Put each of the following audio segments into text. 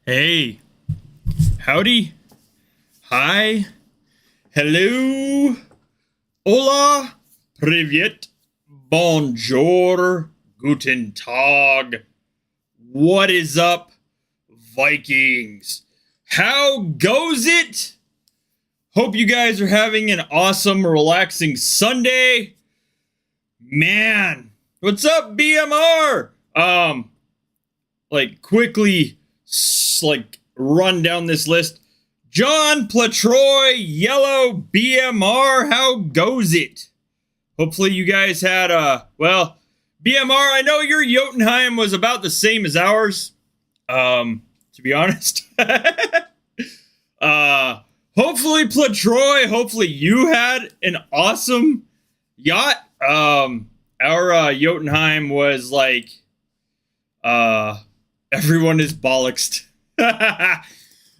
Hey, howdy, hi, hello, hola, privet, bonjour, guten tag, what is up, Vikings? How goes it? Hope you guys are having an awesome, relaxing Sunday. Man, what's up, BMR? Quickly, run down this list. John Platroy, Yellow, BMR, how goes it? Hopefully you guys had BMR, I know your Jotunheim was about the same as ours. To be honest. Hopefully Platroy, hopefully you had an awesome yacht. Our Jotunheim was everyone is bollocksed.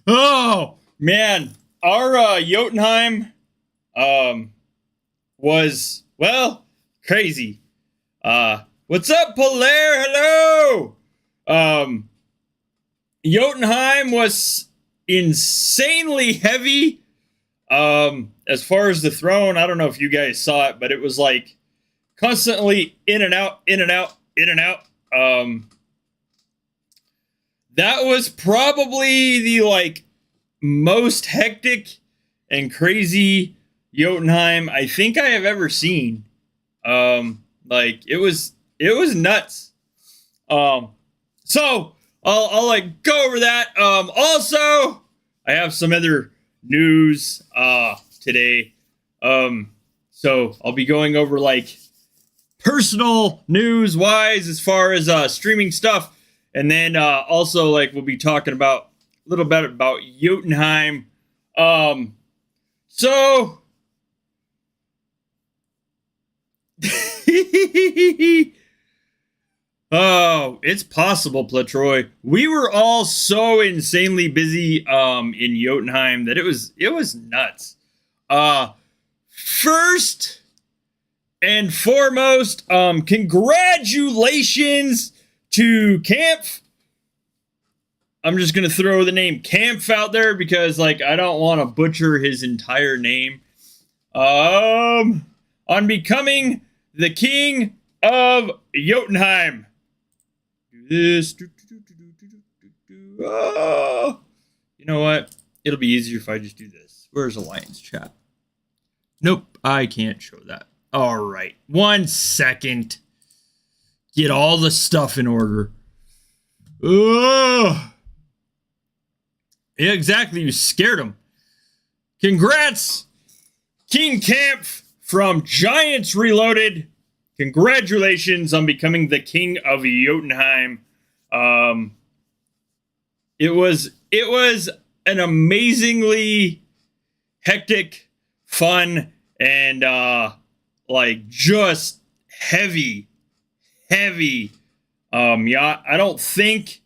Oh man, our Jotunheim was crazy. What's up, Polaire? Hello. Jotunheim was insanely heavy. As far as the throne, I don't know if you guys saw it, but it was like constantly in and out, in and out, in and out. That was probably the like most hectic and crazy Jotunheim I think I have ever seen. Like it was nuts. So I'll like go over that. Also, I have some other news today. So I'll be going over like personal news wise as far as streaming stuff, and then also like we'll be talking about a little bit about Jotunheim. So oh, it's possible, Platroy. We were all so insanely busy in Jotunheim that it was nuts. First and foremost, congratulations to Kampf. I'm just gonna throw the name Kampf out there because like I don't want to butcher his entire name. On becoming the king of Jotunheim. Do this. Oh. You know what? It'll be easier if I just do this. Where's Alliance chat? Nope, I can't show that. All right, 1 second. Get all the stuff in order. Oh. Yeah, exactly. You scared him. Congrats, King Kampf from Giants Reloaded. Congratulations on becoming the king of Jotunheim. It was an amazingly hectic, fun, and like just heavy. Yeah, I don't think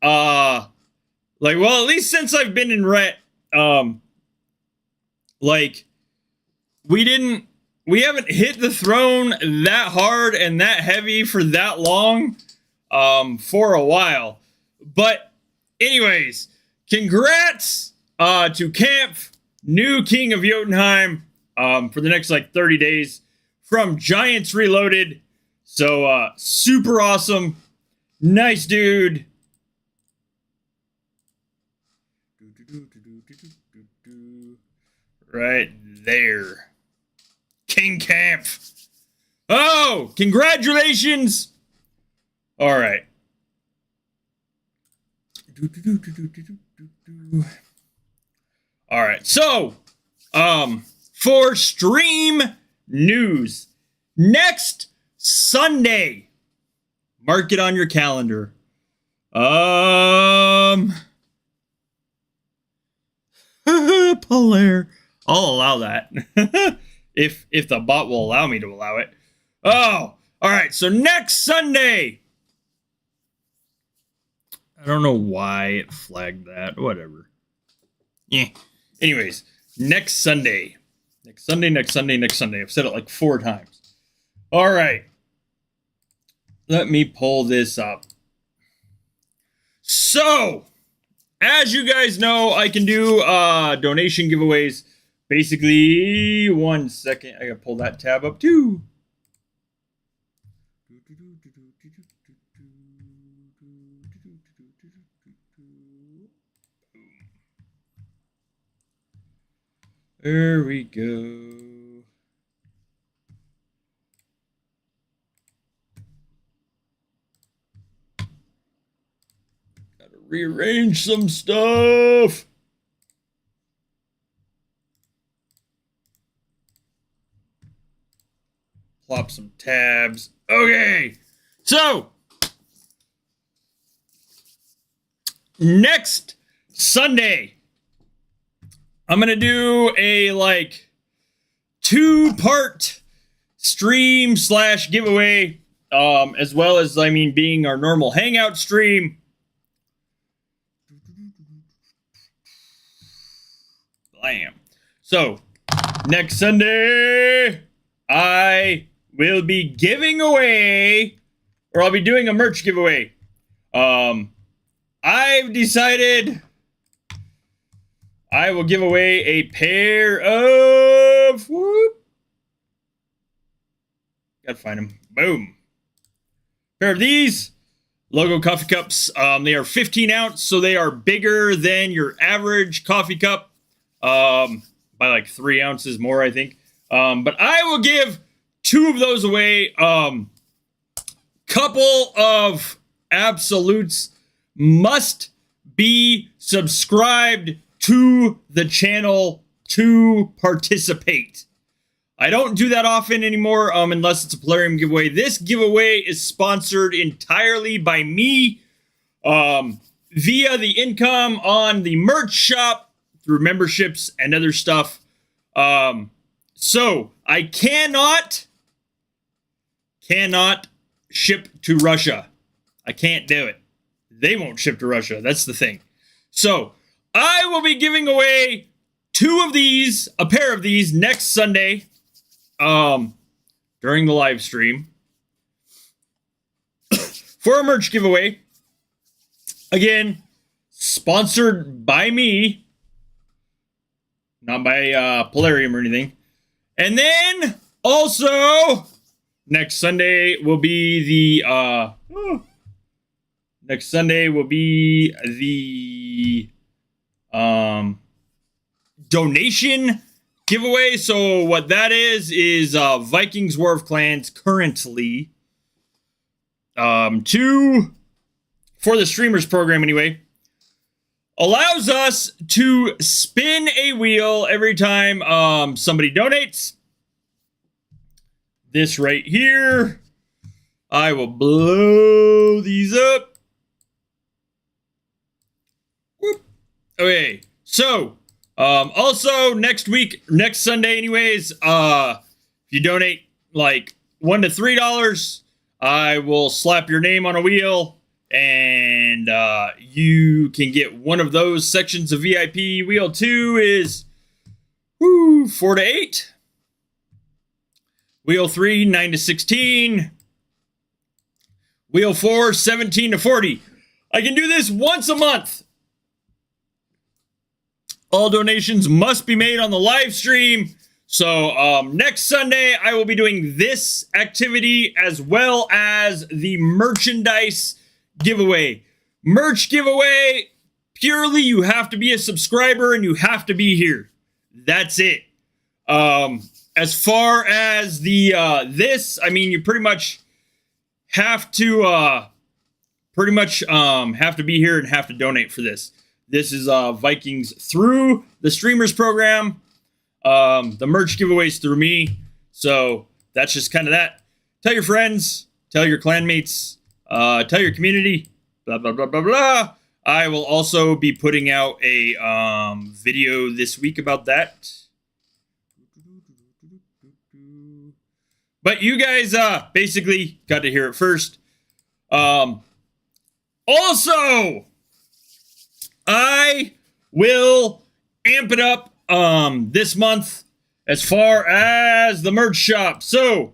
like, well, at least since I've been in Ret, like we haven't hit the throne that hard and that heavy for that long for a while. But anyways, congrats to Kampf, new king of Jotunheim, for the next like 30 days from Giants Reloaded. So super awesome. Nice dude. Right there. King Kampf. Oh, congratulations. All right. All right. So, for stream news, next Sunday, mark it on your calendar. Polaire. I'll allow that. if the bot will allow me to allow it. Oh, all right. So next Sunday. I don't know why it flagged that. Whatever. Yeah. Anyways, next Sunday. Next Sunday. I've said it like 4 times. All right. Let me pull this up. So, as you guys know, I can do donation giveaways. Basically, 1 second. I gotta pull that tab up too. There we go. Gotta rearrange some stuff. Plop some tabs. Okay. So, next Sunday, I'm going to do a like 2-part stream / giveaway, as well as, I mean, being our normal Hangout stream. Blam. So, next Sunday, I will be giving away, or I'll be doing a merch giveaway. I've decided I will give away a pair of... Whoop. Gotta find them. Boom. Pair of these logo coffee cups. They are 15 ounce, so they are bigger than your average coffee cup. By like 3 ounces more, I think. But I will give 2 of those away. Couple of absolutes. Must be subscribed to the channel to participate. I don't do that often anymore, unless it's a Polarium giveaway. This giveaway is sponsored entirely by me, via the income on the merch shop through memberships and other stuff. So I cannot ship to Russia. I can't do it. They won't ship to Russia. That's the thing. So I will be giving away 2 of these, a pair of these next Sunday, during the live stream for a merch giveaway. Again, sponsored by me, not by Polarium or anything. And then also next Sunday will be the donation giveaway. So what that is Vikings War of Clans currently for the streamers program anyway, allows us to spin a wheel every time somebody donates. This right here, I will blow these up. Whoop. Okay, so also next Sunday anyways, if you donate like $1 to $3, I will slap your name on a wheel and you can get one of those sections of VIP. Wheel 2 is 4 to 8. Wheel 3, 9 to 16. Wheel 4, 17 to 40. I can do this once a month. All donations must be made on the live stream. So next Sunday, I will be doing this activity as well as the merchandise giveaway. Merch giveaway, purely you have to be a subscriber and you have to be here. That's it. As far as the this, I mean, you pretty much have to have to be here and have to donate for this. This is Vikings through the streamers program. The merch giveaways through me. So that's just kind of that. Tell your friends, tell your clanmates, tell your community, blah, blah, blah, blah, blah. I will also be putting out a video this week about that. But you guys basically got to hear it first. Also, I will amp it up this month as far as the merch shop. So,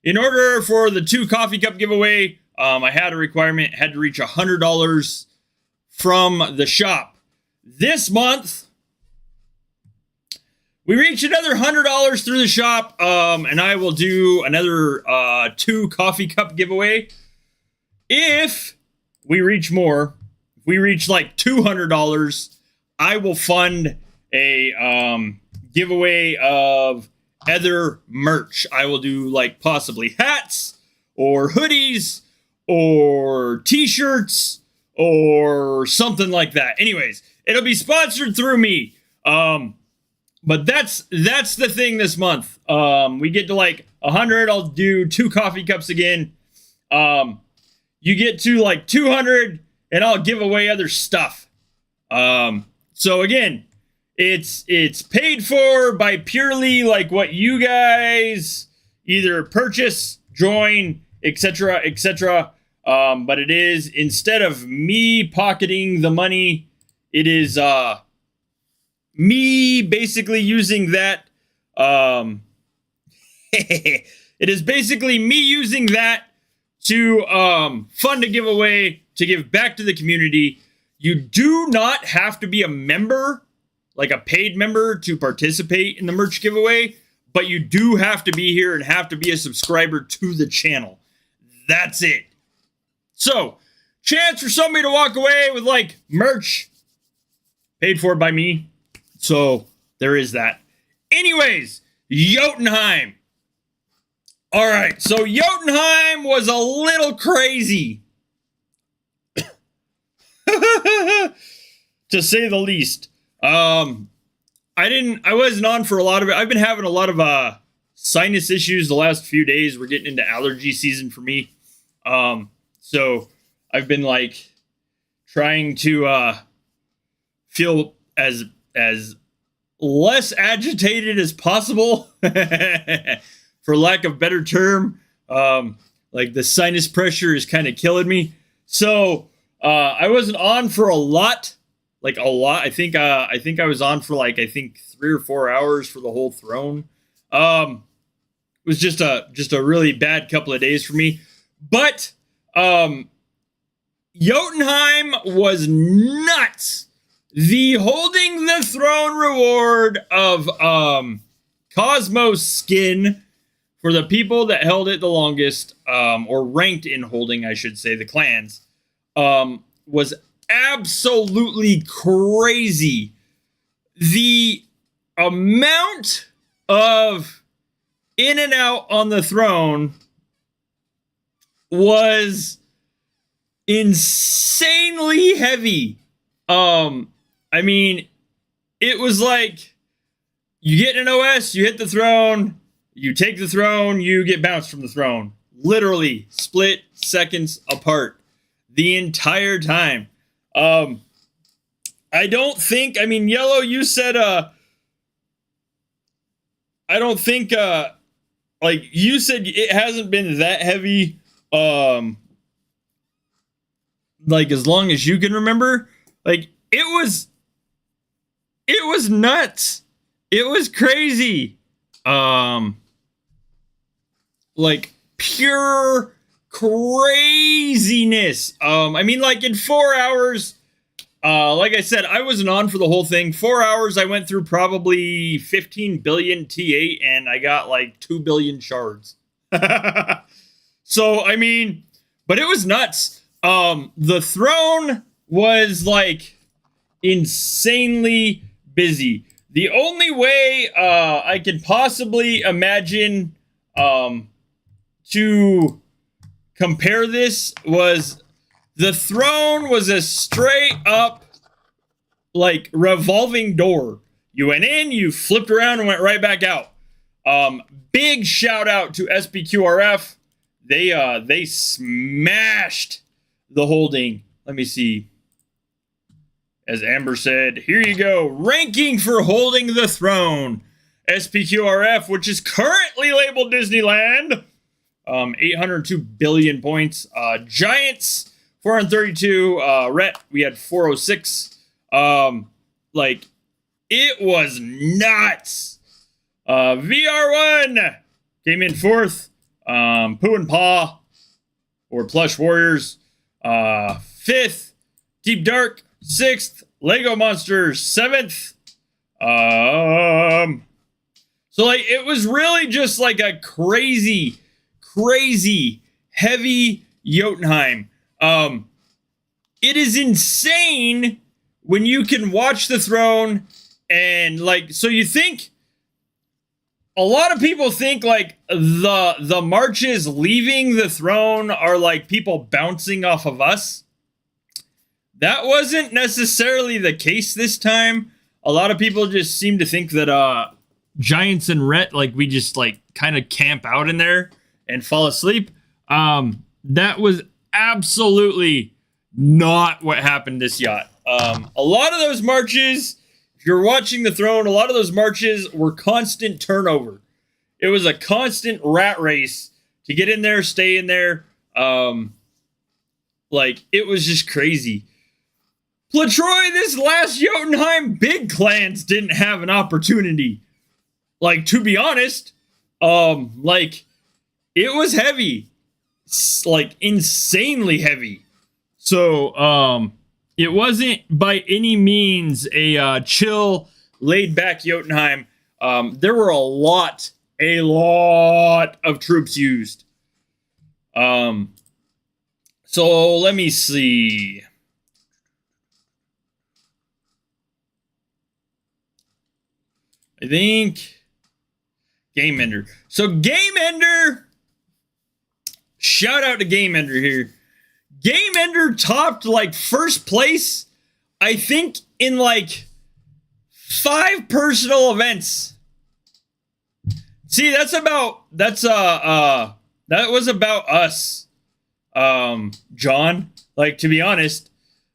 in order for the 2 coffee cup giveaway, I had a requirement, had to reach $100 from the shop. This month, we reached another $100 through the shop, and I will do another 2 coffee cup giveaway. If we reach more, if we reach like $200, I will fund a giveaway of other merch. I will do like possibly hats or hoodies or t-shirts or something like that. Anyways, it'll be sponsored through me. But that's the thing this month. We get to like 100, I'll do 2 coffee cups again. You get to like 200 and I'll give away other stuff. So again, it's paid for by purely like what you guys either purchase, join, etc., etc. But it is, instead of me pocketing the money, it is me basically using that. It is basically me using that to fund a giveaway, to give back to the community. You do not have to be a member like a paid member to participate in the merch giveaway, but you do have to be here and have to be a subscriber to the channel. That's it. So, chance for somebody to walk away with like merch paid for by me. So, there is that. Anyways, Jotunheim. All right, so Jotunheim was a little crazy. To say the least. I wasn't on for a lot of it. I've been having a lot of sinus issues the last few days. We're getting into allergy season for me. So I've been like trying to feel as less agitated as possible, for lack of better term. Like the sinus pressure is kind of killing me. So I wasn't on for a lot. I think I was on for 3 or 4 hours for the whole throne. It was just a really bad couple of days for me. But Jotunheim was nuts. The holding the throne reward of Cosmos skin for the people that held it the longest, or ranked in holding, I should say, the clans, was absolutely crazy. The amount of in and out on the throne was insanely heavy. I mean, it was like you get an OS, you hit the throne, you take the throne, you get bounced from the throne. Literally split seconds apart the entire time. I don't think, I mean, Yellow, you said, I don't think, like you said, it hasn't been that heavy, like as long as you can remember. Like it was nuts. It was crazy. Like pure craziness. I mean, like in 4 hours, like I said, I wasn't on for the whole thing. 4 hours, I went through probably 15 billion T8 and I got like 2 billion shards. So, I mean, but it was nuts. The throne was like insanely busy. The only way I could possibly imagine to compare this was the throne was a straight up like revolving door. You went in, you flipped around and went right back out. Big shout out to SPQRF. They smashed the holding. Let me see. As Amber said, here you go. Ranking for holding the throne. SPQRF, which is currently labeled Disneyland. 802 billion points. Giants, 432. Rhett, we had 406. Like, it was nuts. VR1 came in fourth. Pooh and Paw, or Plush Warriors, fifth. Deep Dark, sixth. Lego Monsters, seventh. So like it was really just like a crazy heavy Jotunheim. It is insane when you can watch the throne and like, so you think a lot of people think like the marches leaving the throne are like people bouncing off of us. That wasn't necessarily the case this time. A lot of people just seem to think that Giants and Rhett, like we just like kind of camp out in there and fall asleep. That was absolutely not what happened this yacht. A lot of those marches, if you're watching the throne, a lot of those marches were constant turnover. It was a constant rat race to get in there, stay in there. Like it was just crazy. Platroy, this last Jotunheim, big clans didn't have an opportunity. Like, to be honest, like, it was heavy. Like, insanely heavy. So, it wasn't by any means a chill laid back Jotunheim. There were a lot of troops used. So let me see. I think Game Ender. So Game Ender, shout out to Game Ender here. Game Ender topped like first place, I think, in like 5 personal events. See, that was about us, John. Like, to be honest,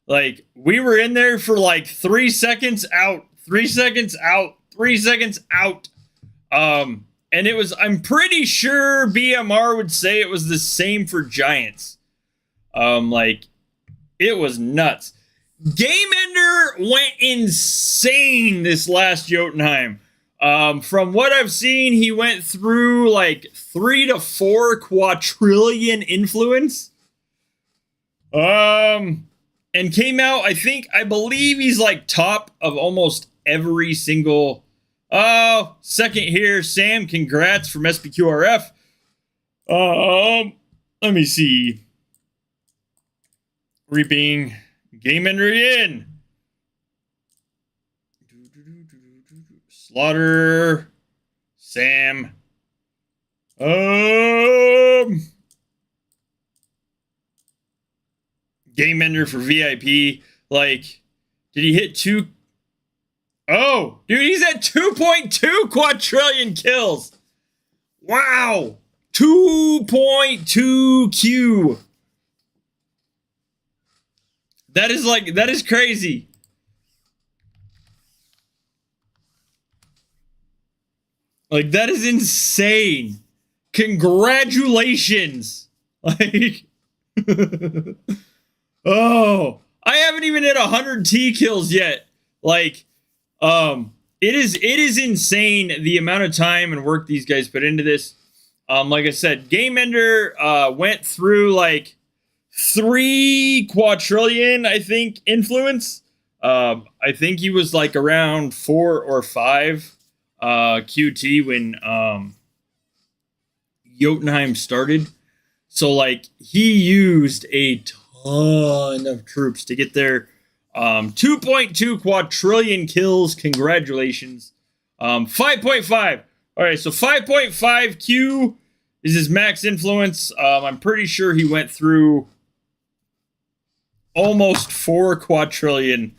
like, we were in there for like 3 seconds out, 3 seconds out, 3 seconds out. And it was, I'm pretty sure BMR would say it was the same for Giants. Like, it was nuts. Game Ender went insane this last Jotunheim. From what I've seen, he went through like 3 to 4 quadrillion influence. And came out, I believe he's like top of almost every single. Oh, second here, Sam. Congrats from SPQRF. Let me see. Reaping Game Ender again. Slaughter. Sam. Game Ender for VIP. Like, did he hit 2? Oh, dude, he's at 2.2 quadrillion kills. Wow. 2.2 Q. That is crazy. Like, that is insane. Congratulations. Like, oh, I haven't even hit 100 T kills yet. Like, it is insane the amount of time and work these guys put into this. Like I said, Game Ender went through like 3 quadrillion, I think, influence. I think he was like around 4 or 5 QT when Jotunheim started. So like he used a ton of troops to get there. 2.2 quadrillion kills. Congratulations. 5.5. All right, so 5.5 Q is his max influence. I'm pretty sure he went through almost 4 quadrillion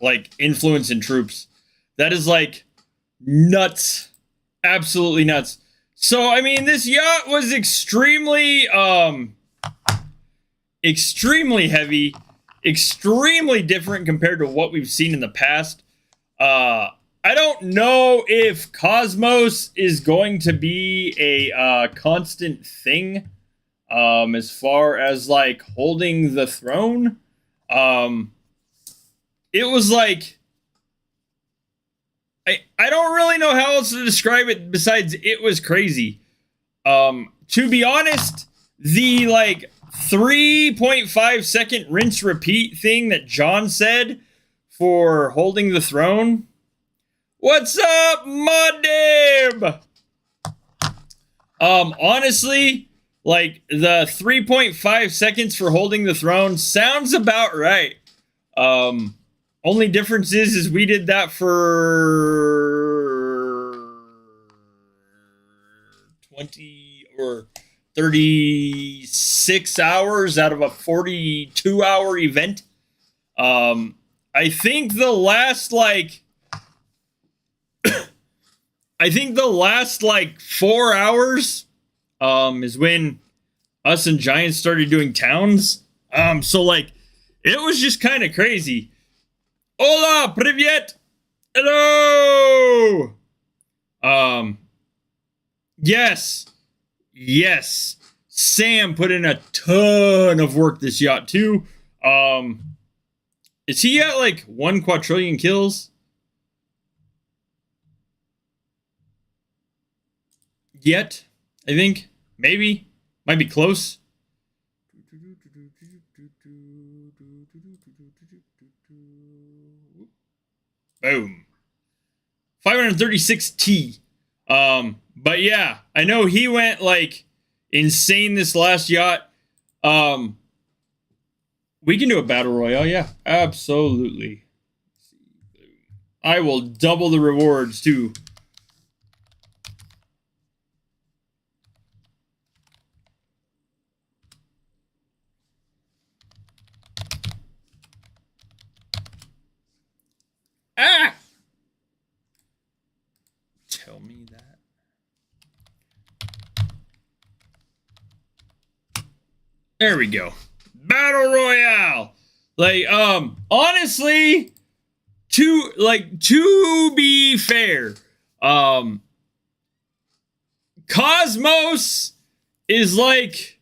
like influence in troops. That is like nuts. Absolutely nuts. So I mean, this yacht was extremely heavy, extremely different compared to what we've seen in the past. I don't know if Cosmos is going to be a constant thing as far as like holding the throne. It was like I don't really know how else to describe it besides it was crazy. To be honest, the like 3.5 second rinse repeat thing that John said for holding the throne. What's up, Modib? Honestly, like the 3.5 seconds for holding the throne sounds about right. Only difference is we did that for 20 or 36 hours out of a 42-hour event. I think the last like 4 hours is when us and Giants started doing towns. So like it was just kind of crazy. Hola, привет. Hello. Yes. Sam put in a ton of work this yacht too. Is he at like 1 quadrillion kills? Yet, I think. Maybe. Might be close. Boom. 536T. But yeah, I know he went like insane this last yacht. We can do a battle royale, yeah, absolutely. I will double the rewards too. Ah! Tell me that. There we go. Battle Royale. Like, honestly, to be fair, Cosmos is like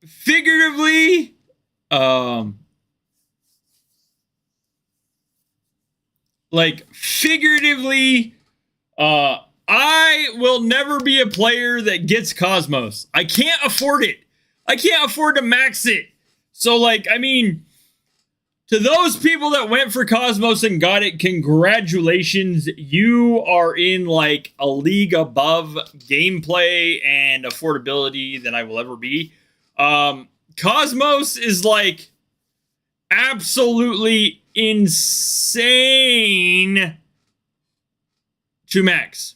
figuratively, I will never be a player that gets Cosmos. I can't afford it. I can't afford to max it. So, like, I mean, to those people that went for Cosmos and got it, congratulations. You are in, like, a league above gameplay and affordability than I will ever be. Cosmos is, like, absolutely insane to max.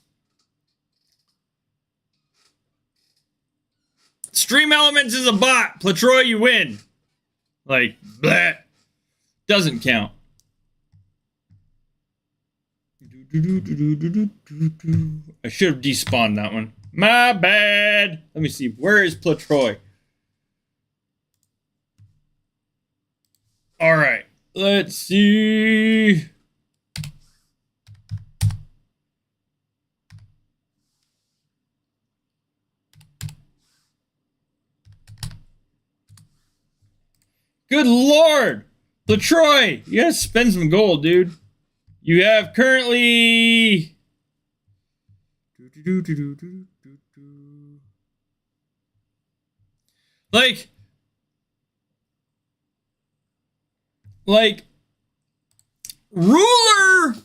Stream Elements is a bot. Platroy, you win. Like, bleh. Doesn't count. I should have despawned that one. My bad. Let me see. Where is Platroy? All right. Let's see. Good Lord. Latroy, you gotta spend some gold, dude. You have currently... Like, Ruler...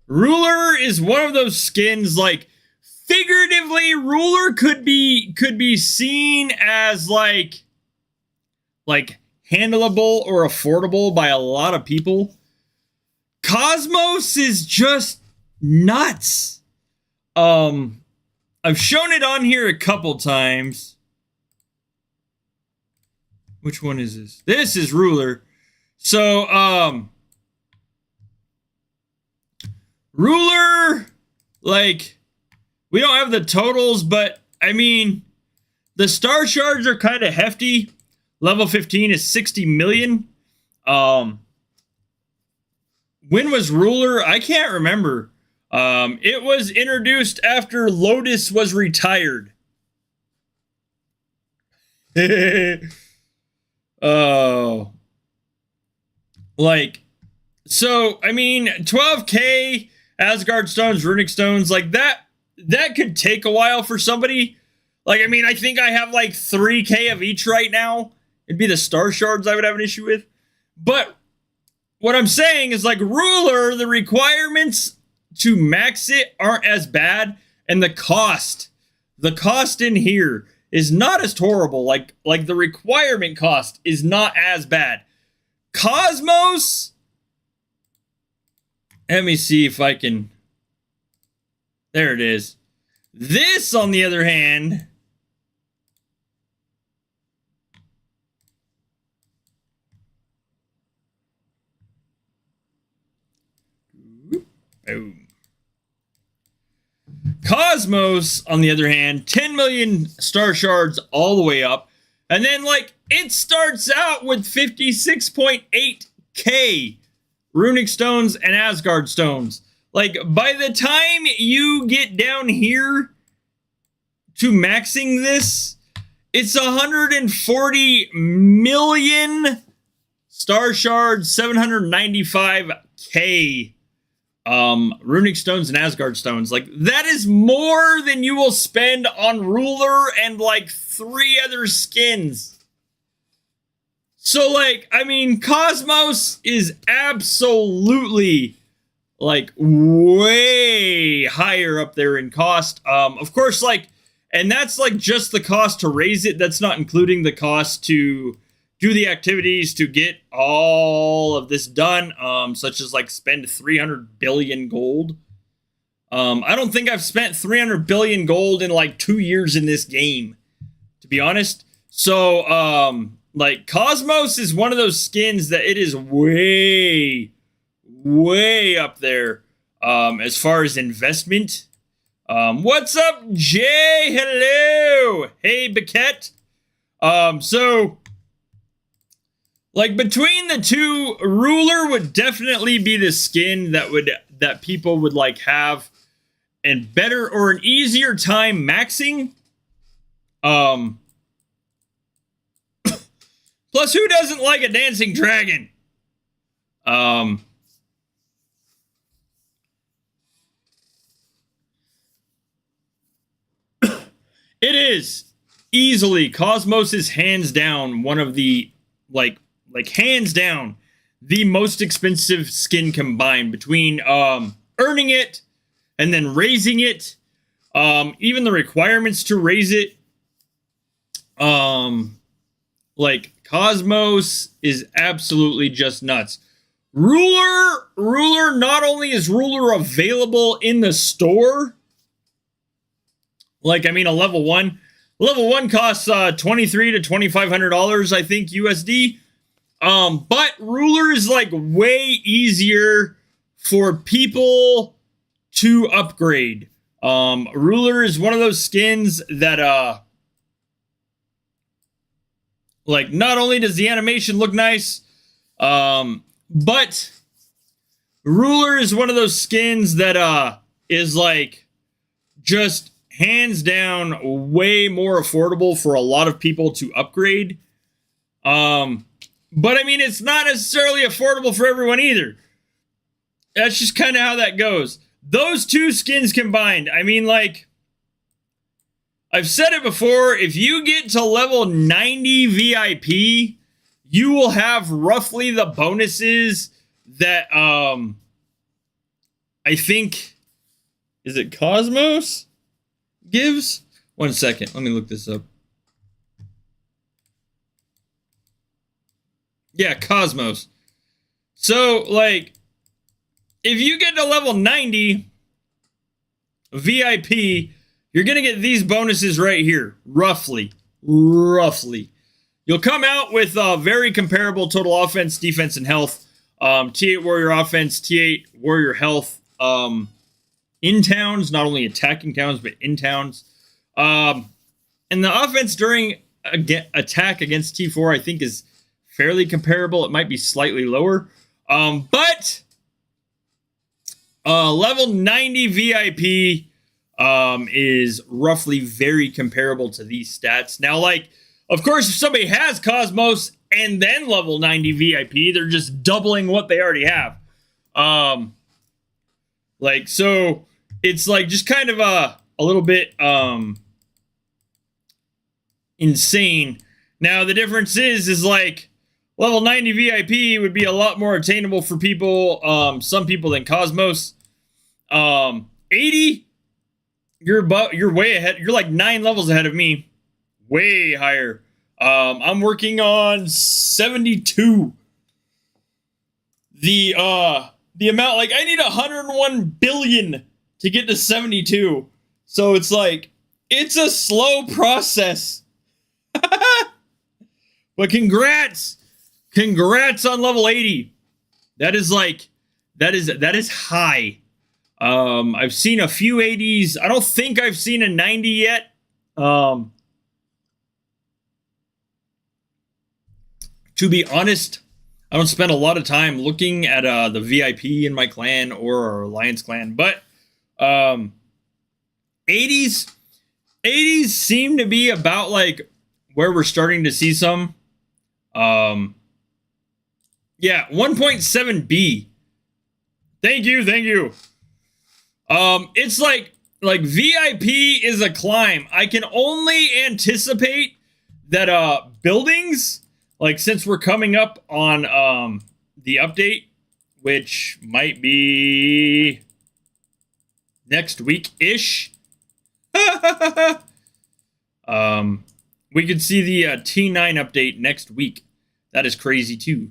Ruler is one of those skins, like, figuratively, Ruler could be seen as, like handleable or affordable by a lot of people. Cosmos is just nuts. I've shown it on here a couple times. Which one is this? This is Ruler. So, Ruler, like, we don't have the totals, but I mean, the star shards are kind of hefty. Level 15 is 60 million. When was Ruler? I can't remember. It was introduced after Lotus was retired. Oh. Like, so, I mean, 12k Asgard stones, runic stones, like that could take a while for somebody. Like, I mean, I think I have like 3k of each right now. It'd be the star shards I would have an issue with. But what I'm saying is, like, Ruler, the requirements to max it aren't as bad. And the cost in here is not as horrible. Like the requirement cost is not as bad. Cosmos, let me see if I can. There it is. This, on the other hand, boom. Cosmos, on the other hand, 10 million star shards all the way up. And then, like, it starts out with 56.8k runic stones and Asgard stones. Like, by the time you get down here to maxing this, it's 140 million star shards, 795k runic stones and Asgard stones. Like, that is more than you will spend on Ruler and like 3 other skins. So, like, I mean, Cosmos is absolutely, like, way higher up there in cost. Of course, like, and that's, like, just the cost to raise it. That's not including the cost to do the activities to get all of this done, such as, like, spend 300 billion gold. I don't think I've spent 300 billion gold in, like, 2 years in this game, to be honest. So, like, Cosmos is one of those skins that it is way, way up there as far as investment. What's up, Jay? Hello. Hey, Baquette. So, like, between the two, Ruler would definitely be the skin that people would, like, have and better or an easier time maxing. Plus, who doesn't like a dancing dragon? It is easily, Cosmos is hands down one of the, like hands down, the most expensive skin combined between earning it and then raising it. Even the requirements to raise it. Like, Cosmos is absolutely just nuts. Ruler, not only is Ruler available in the store, like, I mean, a level 1 costs $2,300 to $2,500, I think, USD. But Ruler is, like, way easier for people to upgrade. Ruler is one of those skins that, like, not only does the animation look nice, but Ruler is one of those skins that, is, like, just hands down way more affordable for a lot of people to upgrade. But I mean, it's not necessarily affordable for everyone either. That's just kind of how that goes. Those two skins combined, I mean, like, I've said it before, if you get to level 90 VIP, you will have roughly the bonuses that, I think, is it Cosmos gives? 1 second, let me look this up. Yeah, Cosmos. So, like, if you get to level 90 VIP, you're going to get these bonuses right here, roughly. You'll come out with very comparable total offense, defense, and health. T8 warrior offense, T8 warrior health in towns, not only attacking towns, but in towns. And the offense during attack against T4, I think, is fairly comparable. It might be slightly lower. But level 90 VIP is roughly very comparable to these stats. Now, like, of course, if somebody has Cosmos and then level 90 VIP, they're just doubling what they already have. Like, so it's like just kind of a little bit insane. Now, the difference is like level 90 VIP would be a lot more attainable for people, some people, than Cosmos. 80, you're way ahead. You're like 9 levels ahead of me. Way higher. I'm working on 72. The amount, like, I need 101 billion to get to 72. So it's like, it's a slow process. But congrats on level 80. That is like, that is high. I've seen a few 80s. I don't think I've seen a 90 yet. To be honest, I don't spend a lot of time looking at the VIP in my clan or our Alliance clan, but 80s seem to be about like where we're starting to see some. Yeah, 1.7B. Thank you. It's like VIP is a climb. I can only anticipate that buildings, like since we're coming up on the update, which might be next week-ish. We could see the T9 update next week. That is crazy too.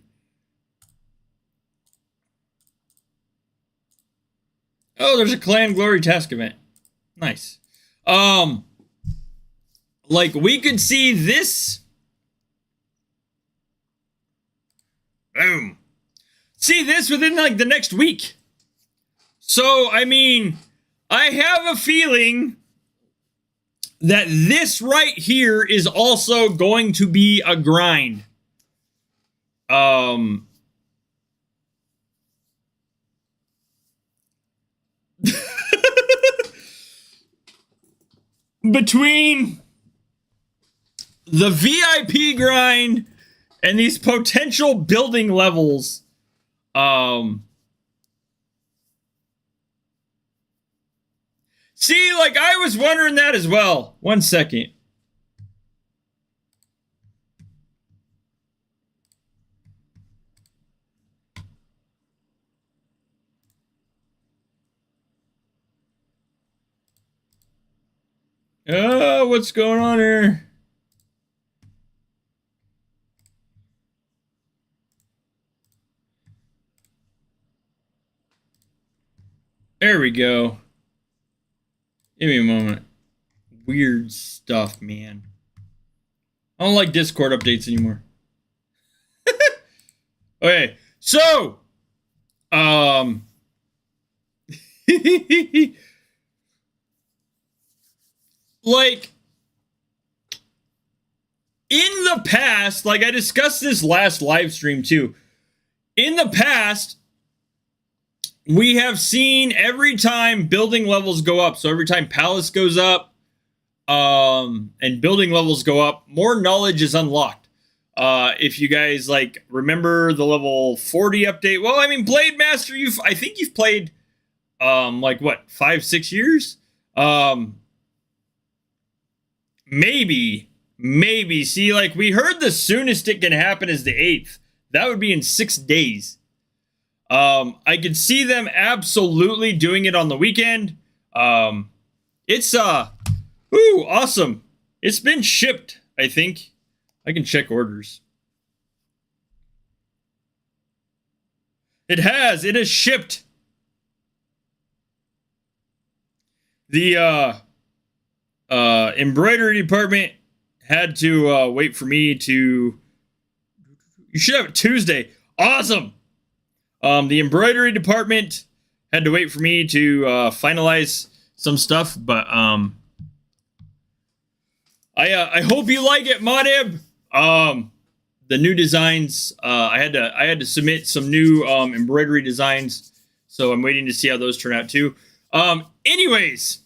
Oh, there's a Clan Glory task event. Nice. Like we could see this. Boom. See this within like the next week. So, I mean, I have a feeling that this right here is also going to be a grind. Between the VIP grind and these potential building levels, see, like, I was wondering that as well. 1 second. Oh, what's going on here? There we go. Give me a moment. Weird stuff, man. I don't like Discord updates anymore. Okay, so, like, in the past, like I discussed this last live stream too. In the past, we have seen every time building levels go up, so every time palace goes up, and building levels go up, more knowledge is unlocked. If you guys like remember the level 40 update, well, I mean, Blade Master, I think you've played, like what, 5-6 years? Maybe. See, like we heard the soonest it can happen is the 8th. That would be in 6 days. I could see them absolutely doing it on the weekend. It's ooh, awesome. It's been shipped, I think. I can check orders. It has shipped. The embroidery department had to wait for me to. You should have it Tuesday. Awesome. The embroidery department had to wait for me to finalize some stuff, but I hope you like it, Modib. The new designs. I had to submit some new embroidery designs, so I'm waiting to see how those turn out too. Anyways,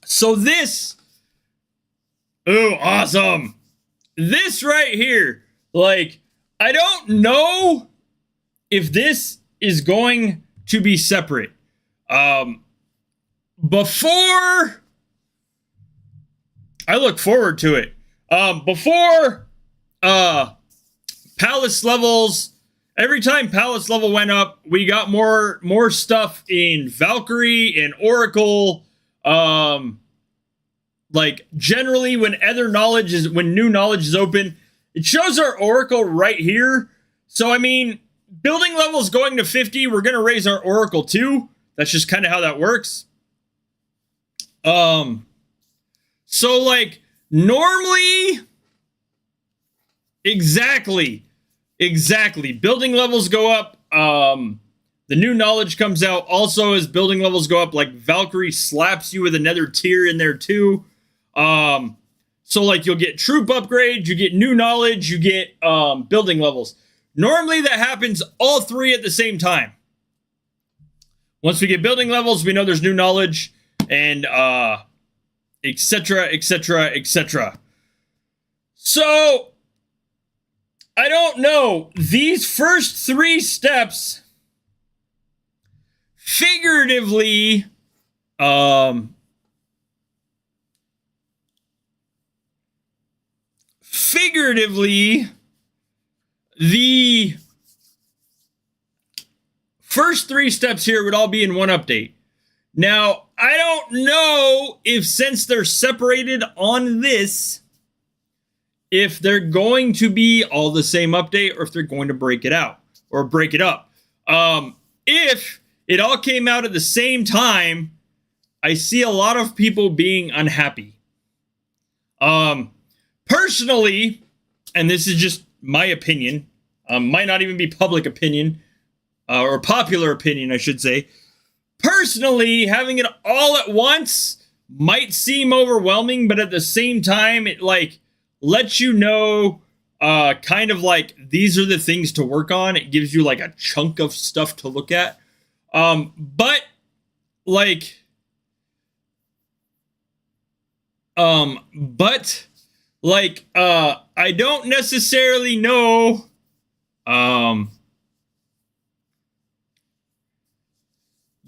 so this. Oh, awesome! This right here, like, I don't know if this is going to be separate. Before I look forward to it. Before palace levels, every time palace level went up, we got more stuff in Valkyrie and Oracle. Like generally when new knowledge is open, it shows our Oracle right here. So I mean, building levels going to 50, we're gonna raise our Oracle too. That's just kind of how that works. So like normally, exactly. Building levels go up. The new knowledge comes out also as building levels go up. Like Valkyrie slaps you with another tier in there too. So like you'll get troop upgrades, you get new knowledge, you get building levels. Normally that happens all three at the same time. Once we get building levels, we know there's new knowledge and etc. So I don't know. These first 3 steps figuratively the first 3 steps here would all be in one update. Now, I don't know if, since they're separated on this, if they're going to be all the same update or if they're going to break it out or break it up. If it all came out at the same time, I see a lot of people being unhappy. Personally, and this is just my opinion, might not even be public opinion, or popular opinion, I should say. Personally, having it all at once might seem overwhelming, but at the same time, it like lets you know kind of like these are the things to work on. It gives you like a chunk of stuff to look at. But like I don't necessarily know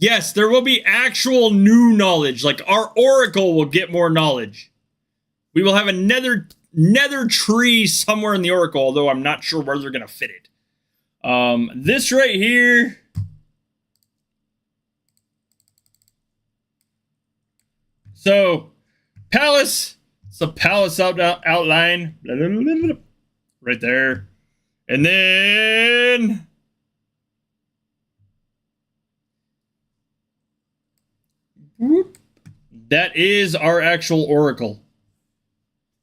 yes, there will be actual new knowledge. Like our oracle will get more knowledge. We will have a nether tree somewhere in the oracle, although I'm not sure where they're going to fit it. This right here. So, palace. It's a palace outline. Right there. And then that is our actual oracle.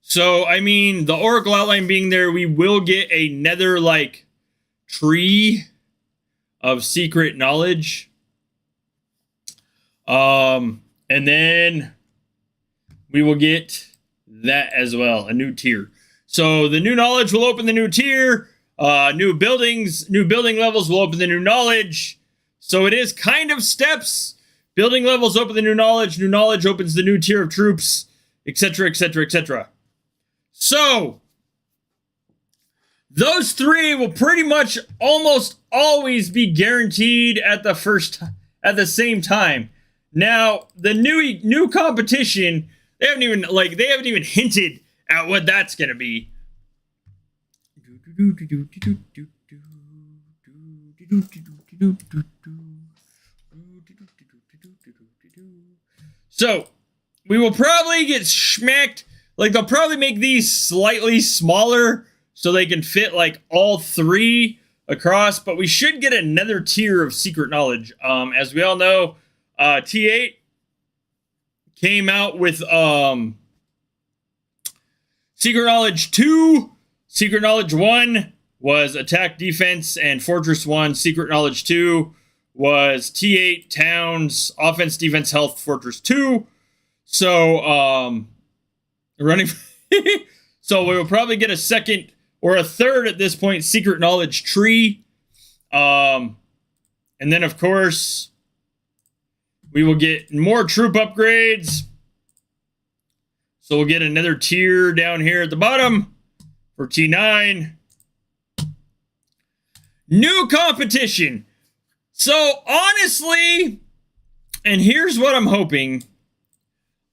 So, I mean, the oracle outline being there, we will get a nether, like, tree of secret knowledge. And then we will get that as well, a new tier. So, the new knowledge will open the new tier. New building levels will open the new knowledge. So, it is kind of steps. Building levels open the new knowledge opens the new tier of troops, etc., etc., etc. So, those 3 will pretty much almost always be guaranteed at the same time. Now, the new competition, they haven't even hinted at what that's going to be. So, we will probably get smacked. Like, they'll probably make these slightly smaller so they can fit, like, all 3 across. But we should get another tier of secret knowledge. As we all know, T8 came out with Secret Knowledge 2. Secret Knowledge 1 was Attack, Defense, and Fortress 1. Secret Knowledge 2 was T8, Towns, Offense, Defense, Health, Fortress 2. So, running... So we will probably get a second or a third at this point secret knowledge tree. And then, of course, we will get more troop upgrades. So we'll get another tier down here at the bottom for T9. New competition. So, honestly, and here's what I'm hoping.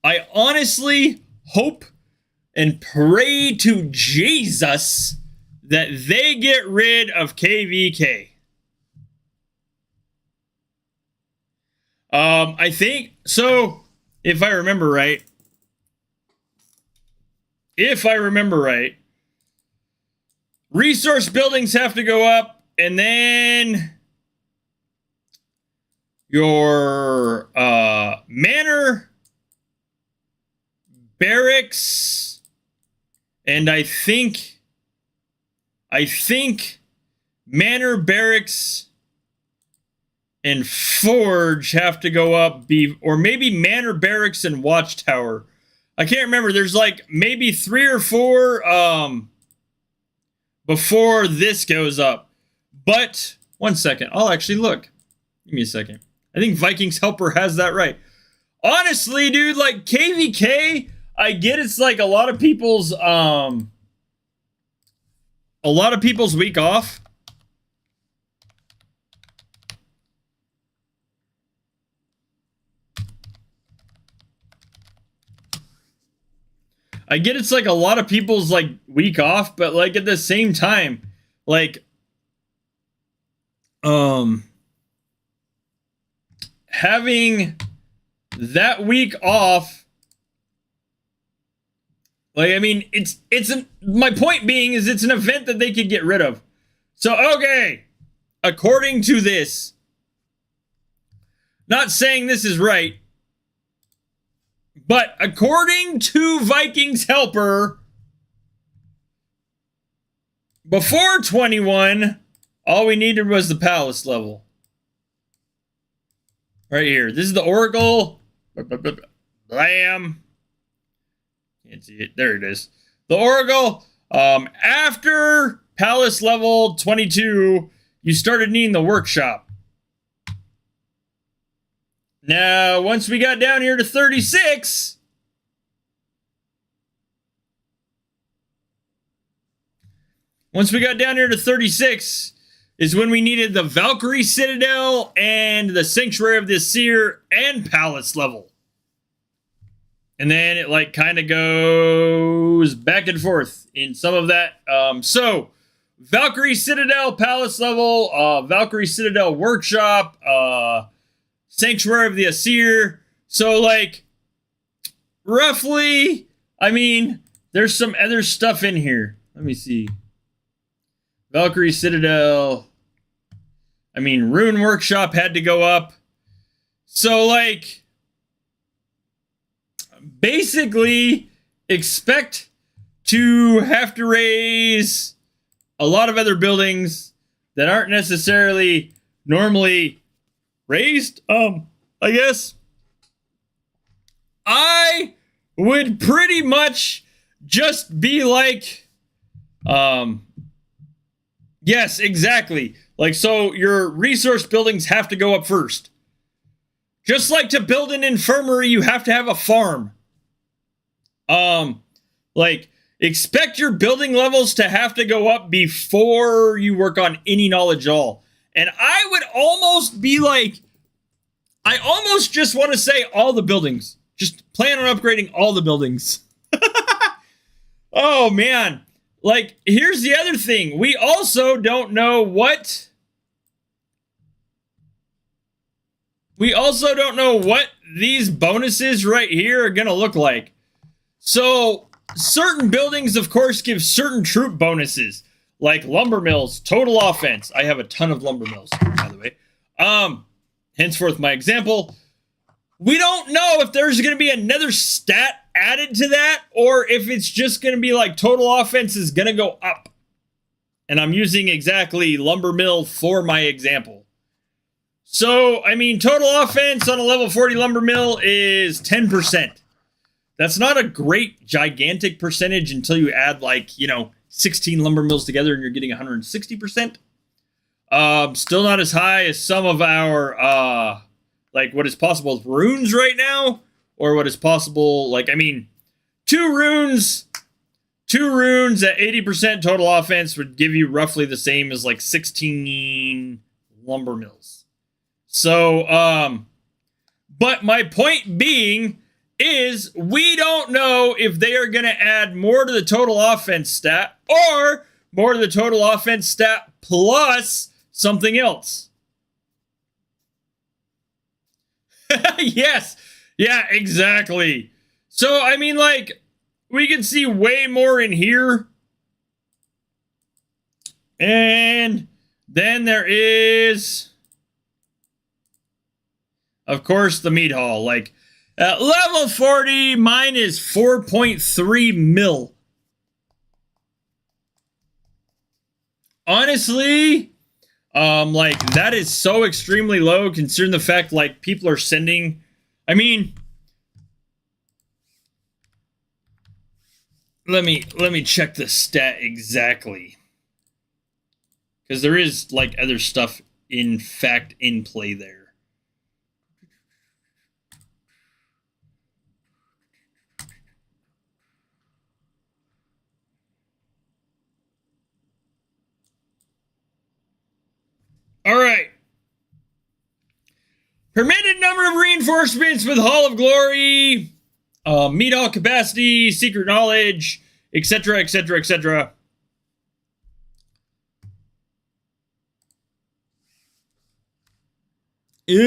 I honestly hope and pray to Jesus that they get rid of KVK. I think, so, if I remember right, resource buildings have to go up, and then your manor, barracks, and I think manor, barracks, and forge have to go up, or maybe manor, barracks, and watchtower. I can't remember. There's like maybe 3 or 4 before this goes up. But, one second. I'll actually look. Give me a second. I think Vikings Helper has that right. Honestly, dude, like KVK, I get it's like a lot of people's week off. I get it's like a lot of people's like week off, but like at the same time, like having that week off, like, I mean, my point being is it's an event that they could get rid of. So, okay, according to this, not saying this is right, but according to Vikings Helper, before 21, all we needed was the palace level. Right here. This is the Oracle. Blam. Can't see it. There it is. The Oracle. After palace level 22, you started needing the workshop. Now, once we got down here to 36, is when we needed the Valkyrie Citadel and the Sanctuary of the Seer and Palace level. And then it like kind of goes back and forth in some of that. So Valkyrie Citadel, Palace level, Valkyrie Citadel Workshop, Sanctuary of the Seer. So like roughly, I mean, there's some other stuff in here. Let me see. Valkyrie Citadel. I mean, Rune Workshop had to go up. So, like, basically, expect to have to raise a lot of other buildings that aren't necessarily normally raised. I guess I would pretty much just be like, yes, exactly. Like, so your resource buildings have to go up first. Just like to build an infirmary, you have to have a farm. Like, expect your building levels to have to go up before you work on any knowledge at all. And I would almost be like, I almost just want to say all the buildings. Just plan on upgrading all the buildings. Oh, man. Like, here's the other thing. We also don't know what... these bonuses right here are going to look like. So, certain buildings, of course, give certain troop bonuses. Like lumber mills, total offense. I have a ton of lumber mills, by the way. Henceforth, my example. We don't know if there's going to be another stat added to that, or if it's just going to be like total offense is going to go up. And I'm using exactly lumber mill for my example. So, I mean, total offense on a level 40 lumber mill is 10%. That's not a great, gigantic percentage until you add, like, 16 lumber mills together and you're getting 160%. Still not as high as some of our, like, what is possible with runes right now, or what is possible, like, I mean, two runes at 80% total offense would give you roughly the same as, like, 16 lumber mills. So, but my point being is we don't know if they are going to add more to the total offense stat or more to the total offense stat plus something else. Yes. Yeah, exactly. So, I mean, like, we can see way more in here. And then there is... of course, the meat hall. Like, at level 40, mine is 4.3 mil. Honestly, like, that is so extremely low considering the fact, like, people are sending... I mean... Let me check the stat exactly. Because there is, like, other stuff, in fact, in play there. All right. Permitted number of reinforcements with Hall of Glory, meat hall capacity, secret knowledge, etc., etc., etc. is,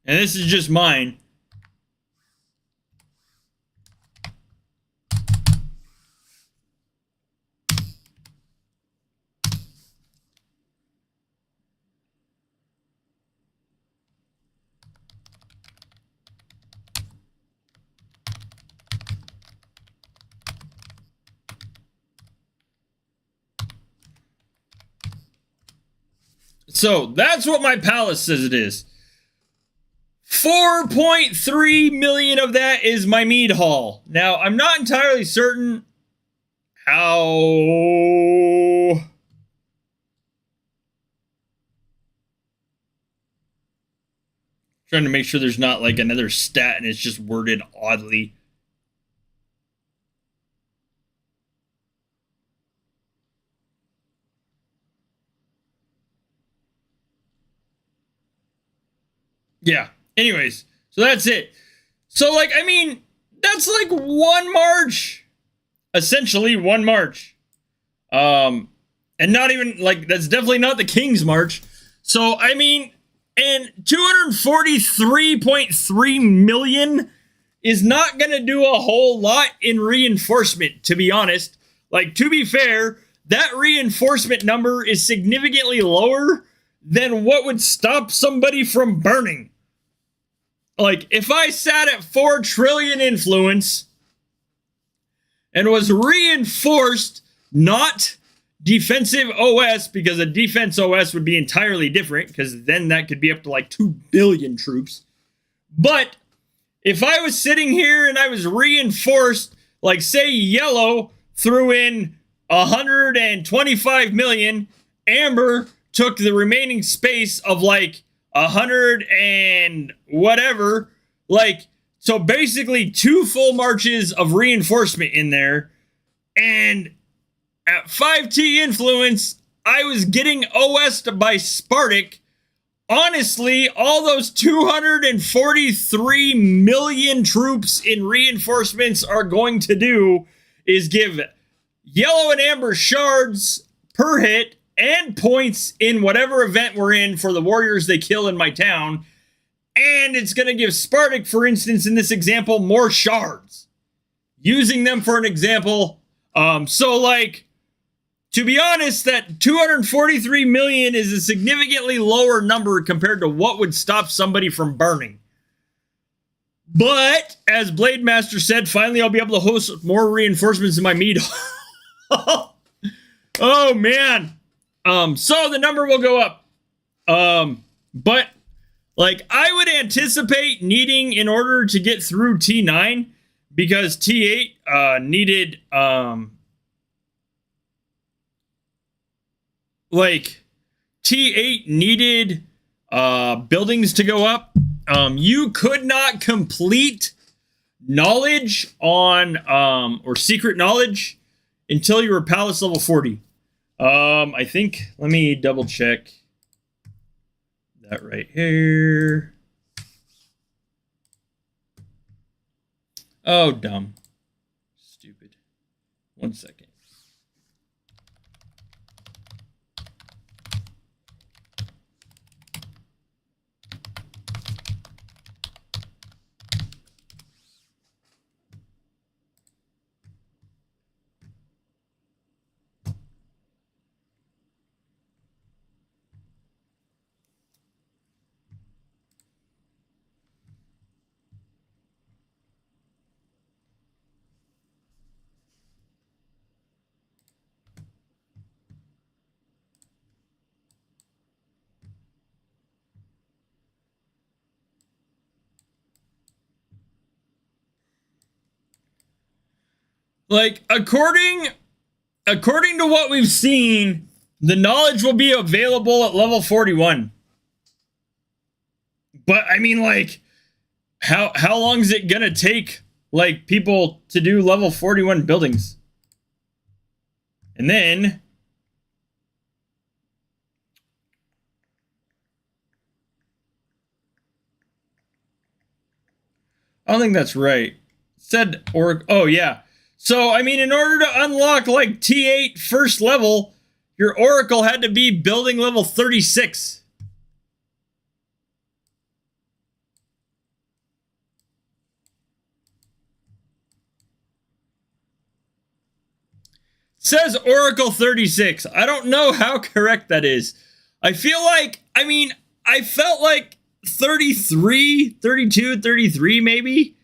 and this is just mine, so that's what my palace says it is. 4.3 million of that is my mead hall. Now, I'm not entirely certain how... Trying to make sure there's not like another stat and it's just worded oddly. Yeah. Anyways, so that's it. So, like, I mean, that's like one march. Essentially, one march. And not even, like, that's definitely not the King's March. So, I mean, and 243.3 million is not going to do a whole lot in reinforcement, to be honest. Like, to be fair, that reinforcement number is significantly lower than what would stop somebody from burning. Like, if I sat at 4 trillion influence and was reinforced, not defensive OS, because a defense OS would be entirely different, because then that could be up to like 2 billion troops. But if I was sitting here and I was reinforced, like say yellow threw in 125 million, amber took the remaining space of like 100 and whatever, like, so basically 2 full marches of reinforcement in there, and at 5T influence, I was getting OS'd by Spartak. Honestly, all those 243 million troops in reinforcements are going to do is give yellow and amber shards per hit and points in whatever event we're in for the warriors they kill in my town. And it's going to give Spartak, for instance, in this example, more shards. Using them for an example. So, like, to be honest, that 243 million is a significantly lower number compared to what would stop somebody from burning. But, as Blade Master said, finally I'll be able to host more reinforcements in my mead. Oh, man. So the number will go up. But, like, I would anticipate needing, in order to get through T9, because T8 needed, like, T8 needed buildings to go up. You could not complete knowledge on, or secret knowledge until you were palace level 40. I think, let me double check that right here. Oh, dumb. Stupid. 1 second. Like, according to what we've seen, the knowledge will be available at level 41. But, I mean, like, how long is it gonna take, like, people to do level 41 buildings? And then... I don't think that's right. Said, or, oh, yeah. So, I mean, in order to unlock, like, T8 first level, your Oracle had to be building level 36. Says Oracle 36. I don't know how correct that is. I feel like, I mean, I felt like 33, 32, 33 maybe.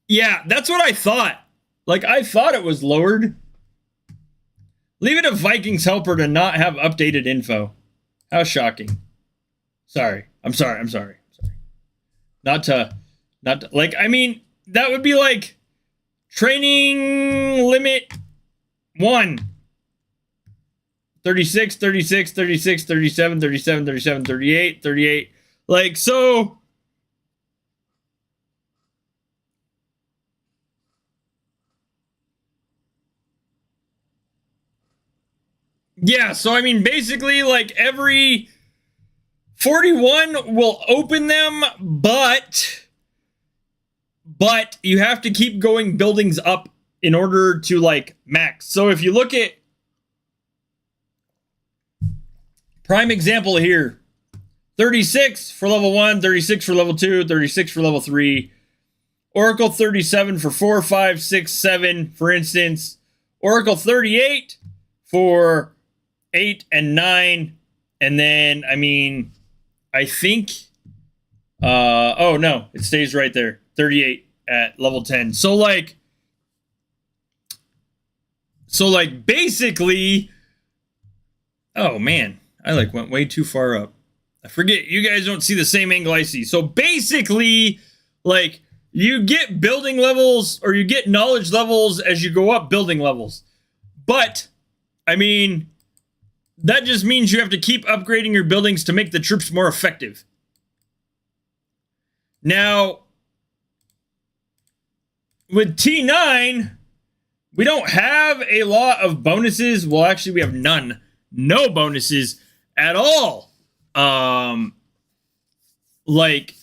Yeah, that's what I thought. Like, I thought it was lowered. Leave it a Vikings helper to not have updated info. How shocking. Sorry. I'm sorry. Not to, like, I mean, that would be like training limit 1. 36, 36, 36, 37, 37, 37, 38, 38. Like, so... yeah, so I mean, basically, like, every 41 will open them, but you have to keep going buildings up in order to, like, max. So if you look at prime example here, 36 for level 1, 36 for level 2, 36 for level 3, Oracle 37 for 4, 5, 6, 7, for instance, Oracle 38 for 8 and 9, and then, I mean, I think, oh no, it stays right there, 38 at level 10. So basically, oh man, I like went way too far up. I forget, you guys don't see the same angle I see. So basically, like, you get building levels, or you get knowledge levels as you go up building levels. But, I mean, that just means you have to keep upgrading your buildings to make the troops more effective. Now, with T9, we don't have a lot of bonuses. Well, actually, we have none. No bonuses at all. Like,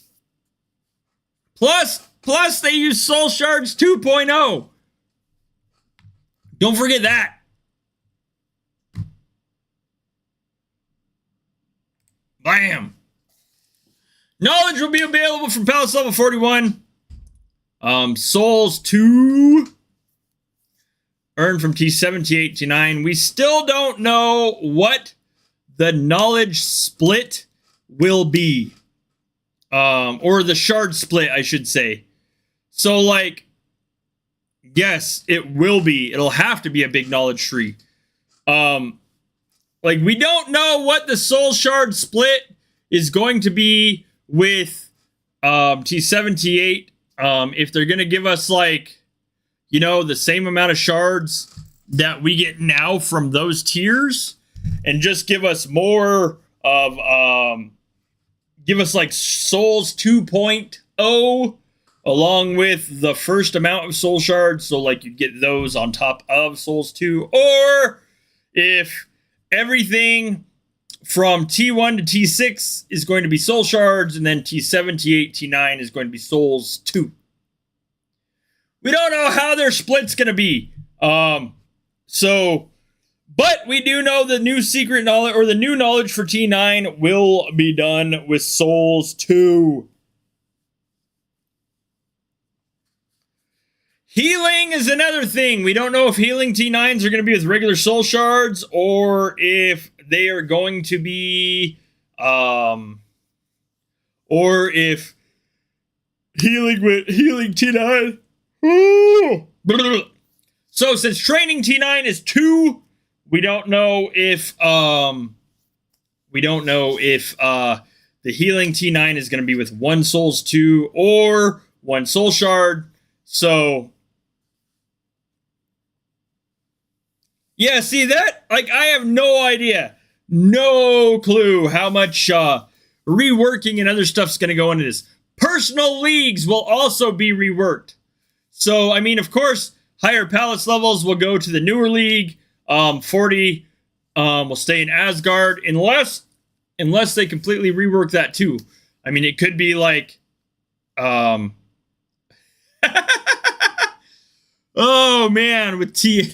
plus they use Soul Shards 2.0. Don't forget that. Bam. Knowledge will be available from Palace level 41. Souls 2. Earned from T7, T8, T9. We still don't know what the knowledge split will be. Or the shard split, I should say. So, like, yes, it will be. It'll have to be a big knowledge tree. Like, we don't know what the soul shard split is going to be with T7, T8. If they're going to give us, like, you know, the same amount of shards that we get now from those tiers, and just give us more of, give us, like, Souls 2.0 along with the first amount of soul shards. So, like, you get those on top of Souls 2. Or if everything from T1 to T6 is going to be soul shards, and then T7, T8, T9 is going to be Souls 2. We don't know how their split's going to be. But we do know the new secret knowledge, or the new knowledge for T9 will be done with Souls 2. Healing is another thing. We don't know if healing T9s are going to be with regular soul shards, or if they are going to be, or if healing T9. So since training T9 is 2, we don't know if the healing T9 is going to be with 1 Souls 2 or 1 soul shard. So yeah, see that? Like, I have no idea. No clue how much reworking and other stuff's going to go into this. Personal leagues will also be reworked. So, I mean, of course, higher palace levels will go to the newer league. 40 will stay in Asgard unless they completely rework that too. I mean, it could be like Oh man, with T.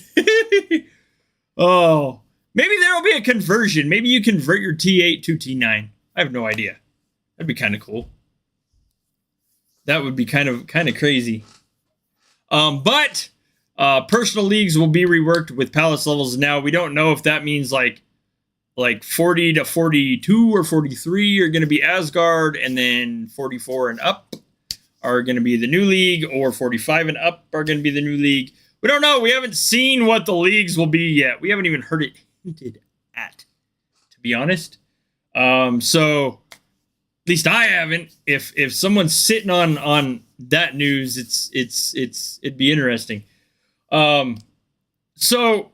Oh, maybe there will be a conversion. Maybe you convert your T8 to T9. I have no idea. That'd be kind of cool. That would be kind of crazy. But personal leagues will be reworked with palace levels now. We don't know if that means like 40 to 42 or 43 are going to be Asgard, and then 44 and up are going to be the new league, or 45 and up are going to be the new league. We don't know. We haven't seen what the leagues will be yet. We haven't even heard it hinted at, to be honest. So at least I haven't. If someone's sitting on that news, it'd be interesting. So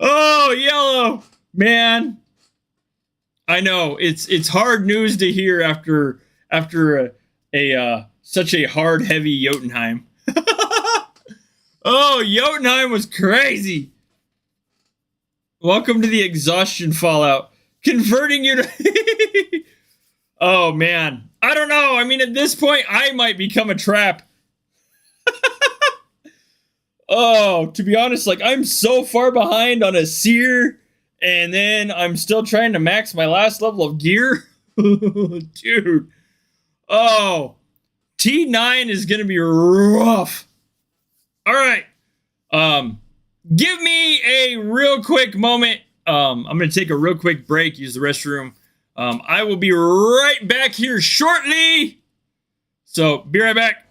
oh, yellow, man. I know it's hard news to hear after a such a hard, heavy Jotunheim. Oh, Jotunheim was crazy. Welcome to the exhaustion fallout. Converting you to... Oh, man. I don't know. I mean, at this point, I might become a trap. Oh, to be honest, like, I'm so far behind on a seer, and then I'm still trying to max my last level of gear. Dude. Oh, T9 is going to be rough. All right. Give me a real quick moment. I'm going to take a real quick break, use the restroom. I will be right back here shortly. So, be right back.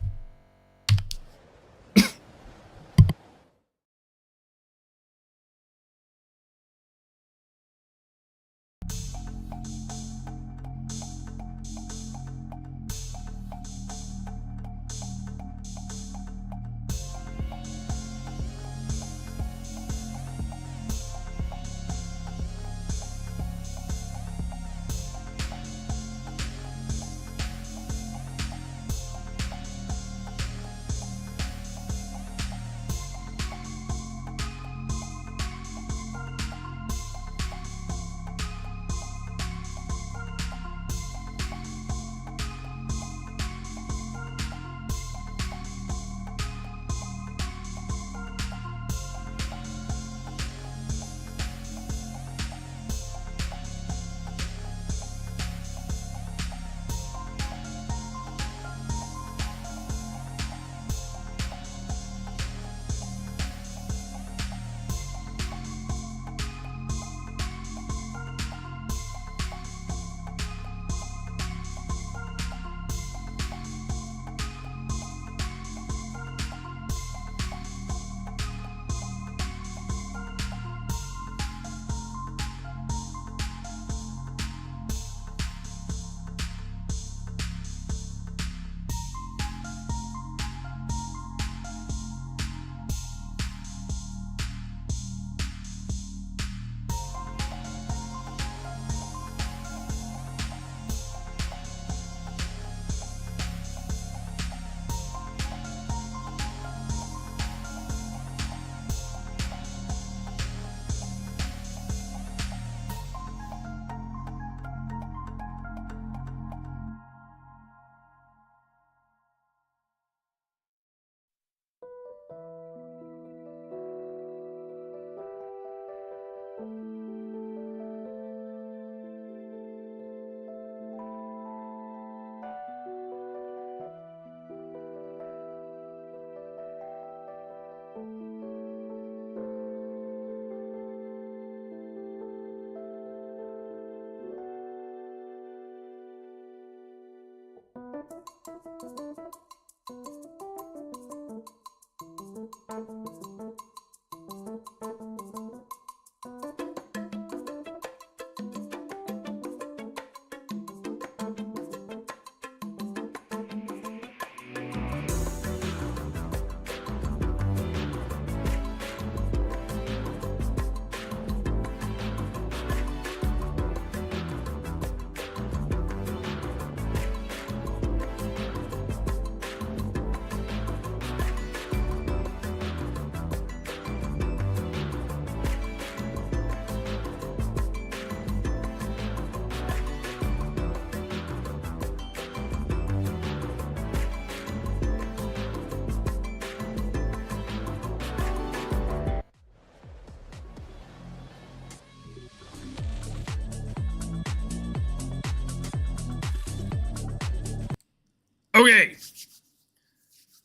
Okay.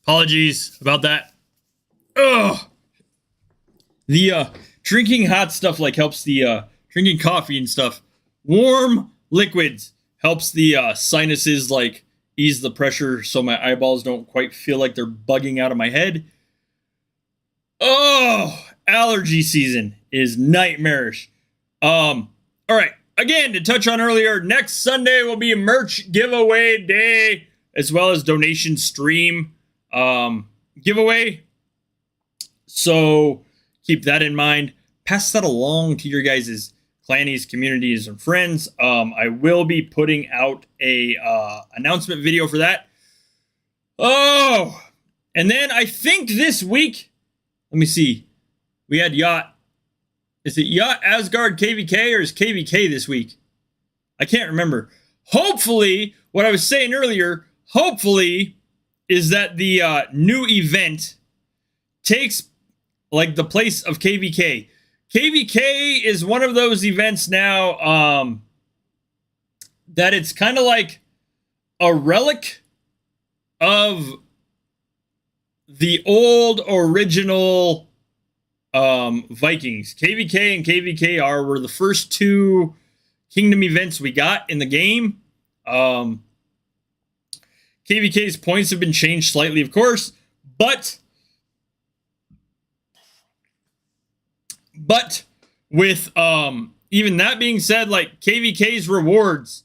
Apologies about that. Ugh. The drinking hot stuff like helps the drinking coffee and stuff. Warm liquids helps the sinuses like ease the pressure so my eyeballs don't quite feel like they're bugging out of my head. Oh, allergy season is nightmarish. All right. Again, to touch on earlier, next Sunday will be a merch giveaway day as well as donation stream giveaway. So keep that in mind. Pass that along to your guys' clannies, communities, and friends. I will be putting out a announcement video for that. Oh, and then I think this week, let me see. We had Yacht. Is it Yacht Asgard KVK or is KVK this week? I can't remember. Hopefully, what I was saying earlier, hopefully, is that the new event takes like the place of KVK. KVK is one of those events now that it's kind of like a relic of the old original Vikings. KVK and KVKR were the first two kingdom events we got in the game. KVK's points have been changed slightly, of course, but with even that being said, like KVK's rewards,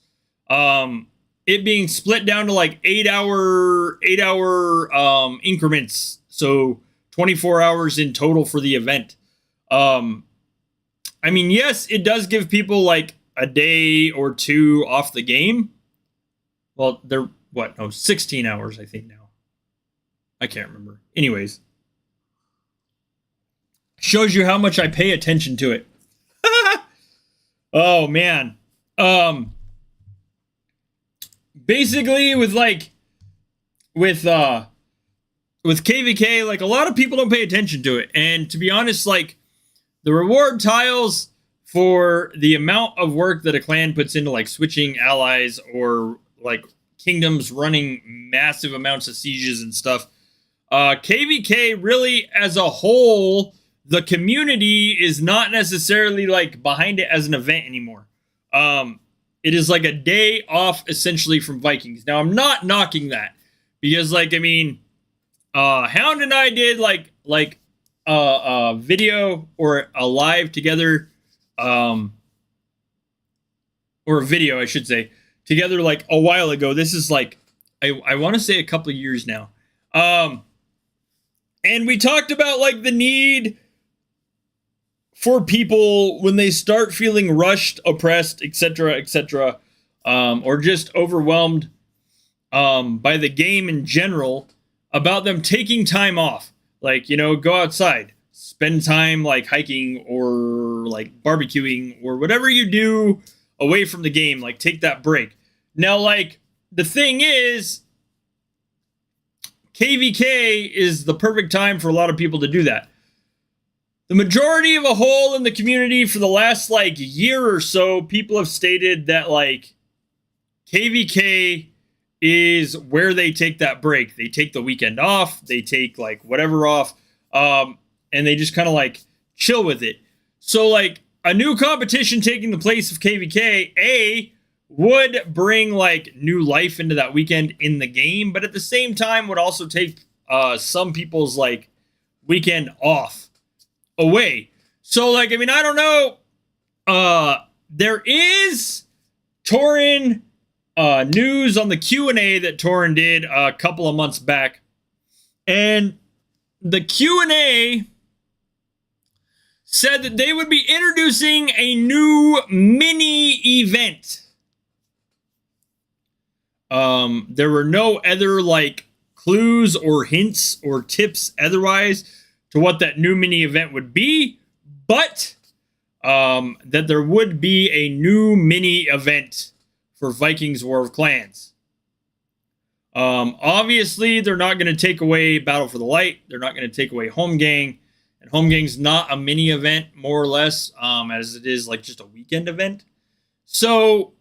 it being split down to like 8-hour increments, so 24 hours in total for the event. I mean, yes, it does give people like a day or two off the game. Well, they're 16 hours, I think now. I can't remember. Anyways, shows you how much I pay attention to it. Oh man. Basically with KVK, like a lot of people don't pay attention to it. And to be honest, like the reward tiles for the amount of work that a clan puts into like switching allies or like kingdoms running massive amounts of sieges and stuff. KVK really as a whole, the community is not necessarily like behind it as an event anymore. It is like a day off essentially from Vikings. Now I'm not knocking that because like, I mean, Hound and I did like a video or a live together, or a video, I should say, together like a while ago. This is like, I want to say a couple of years now. And we talked about like the need for people when they start feeling rushed, oppressed, etc., or just overwhelmed by the game in general, about them taking time off. Like, you know, go outside, spend time like hiking or like barbecuing or whatever you do away from the game, like take that break. Now, like, the thing is, KVK is the perfect time for a lot of people to do that. The majority of a whole in the community for the last like year or so, people have stated that like KVK is where they take that break. They take the weekend off, they take like whatever off, and they just kind of like chill with it. So like a new competition taking the place of KVK, would bring like new life into that weekend in the game, but at the same time would also take some people's like weekend off away. So like, I mean, I don't know. There is Torin news on the Q&A that Torin did a couple of months back. And the Q&A said that they would be introducing a new mini event. There were no other like clues or hints or tips otherwise to what that new mini event would be, but that there would be a new mini event for Vikings War of Clans. Obviously, they're not going to take away Battle for the Light. They're not going to take away Home Gang. And Home Gang's not a mini event, more or less, as it is like just a weekend event. So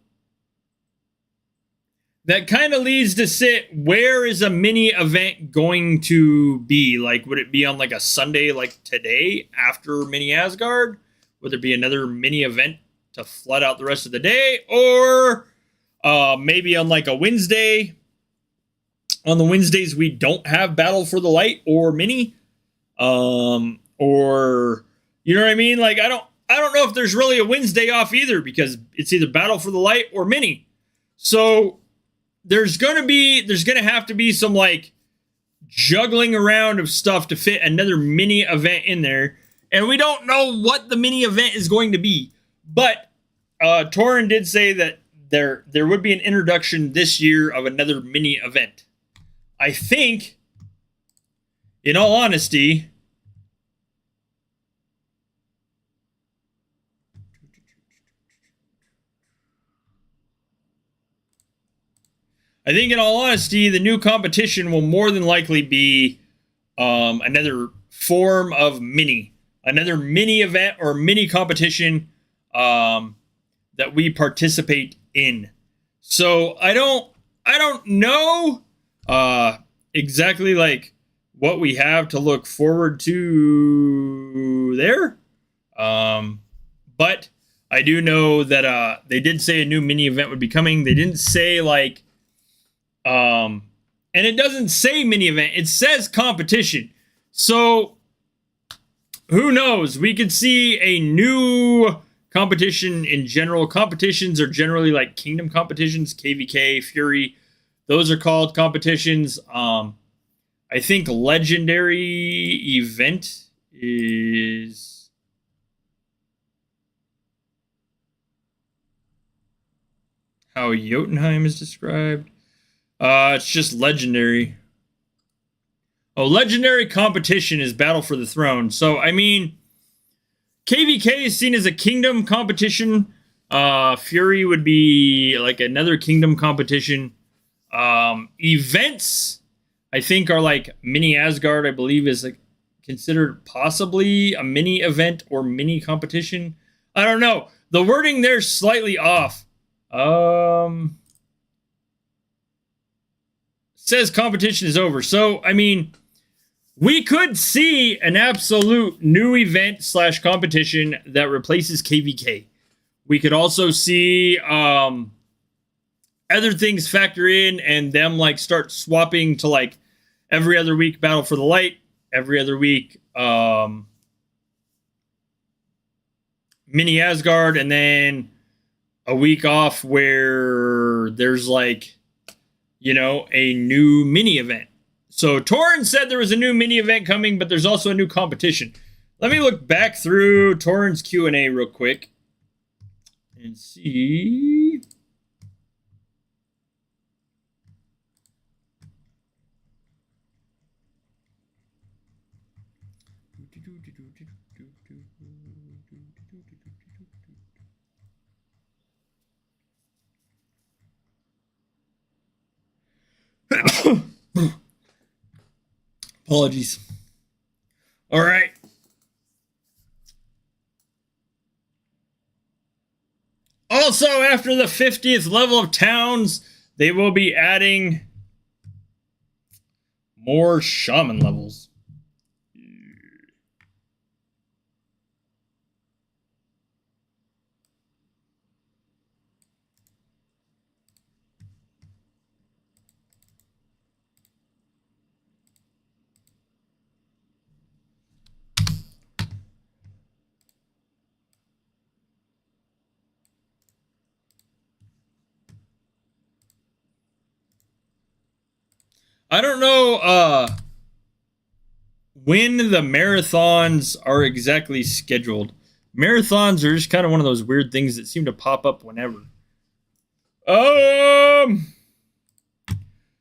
that kind of leads to sit, where is a mini event going to be? Like, would it be on like a Sunday like today after Mini Asgard? Would there be another mini event to flood out the rest of the day? Or maybe on like a Wednesday? On the Wednesdays we don't have Battle for the Light or mini. Or you know what I mean? Like I don't know if there's really a Wednesday off either, because it's either Battle for the Light or mini. So there's gonna have to be some like juggling around of stuff to fit another mini event in there, and we don't know what the mini event is going to be. But Torin did say that there would be an introduction this year of another mini event. I think, in all honesty, the new competition will more than likely be another form of another mini event or mini competition that we participate in. So I don't know exactly like what we have to look forward to there. But I do know that they did say a new mini event would be coming. They didn't say like and it doesn't say mini event, it says competition. So who knows? We could see a new competition in general. Competitions are generally like kingdom competitions, KVK, Fury. Those are called competitions. I think legendary event is how Jotunheim is described. It's just legendary. Oh, legendary competition is Battle for the Throne. So, I mean, KVK is seen as a kingdom competition. Fury would be like another kingdom competition. Events, I think, are like Mini Asgard, I believe, is like considered possibly a mini event or mini competition. I don't know. The wording there's slightly off. Says competition is over. So, I mean, we could see an absolute new event / competition that replaces KVK. We could also see other things factor in and them like start swapping to like every other week Battle for the Light, every other week Mini Asgard, and then a week off where there's like, you know, a new mini event. So Torin said there was a new mini event coming, but there's also a new competition. Let me look back through Torin's Q&A real quick and see. Apologies. All right. Also, after the 50th level of towns, they will be adding more shaman levels. I don't know when the marathons are exactly scheduled. Marathons are just kind of one of those weird things that seem to pop up whenever.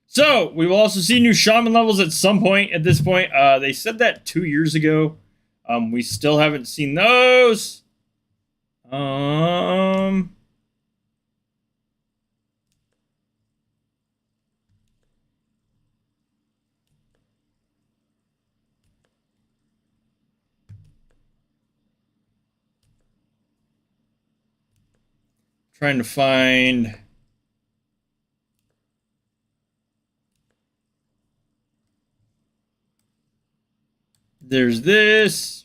So we will also see new shaman levels at some point. At this point, they said that 2 years ago. We still haven't seen those. Trying to find There's this.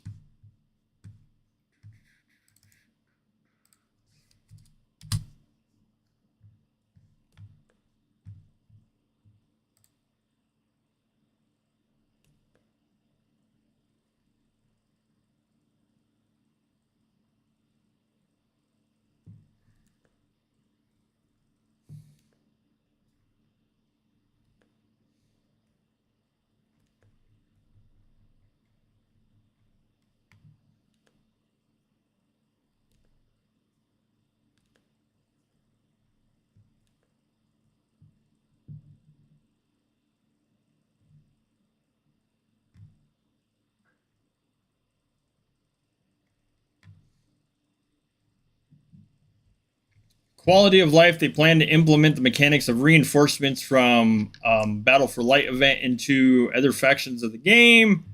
Quality of life. They plan to implement the mechanics of reinforcements from Battle for Light event into other factions of the game.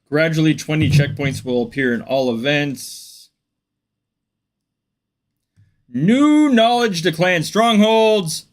Gradually, 20 checkpoints will appear in all events. New knowledge to clan strongholds.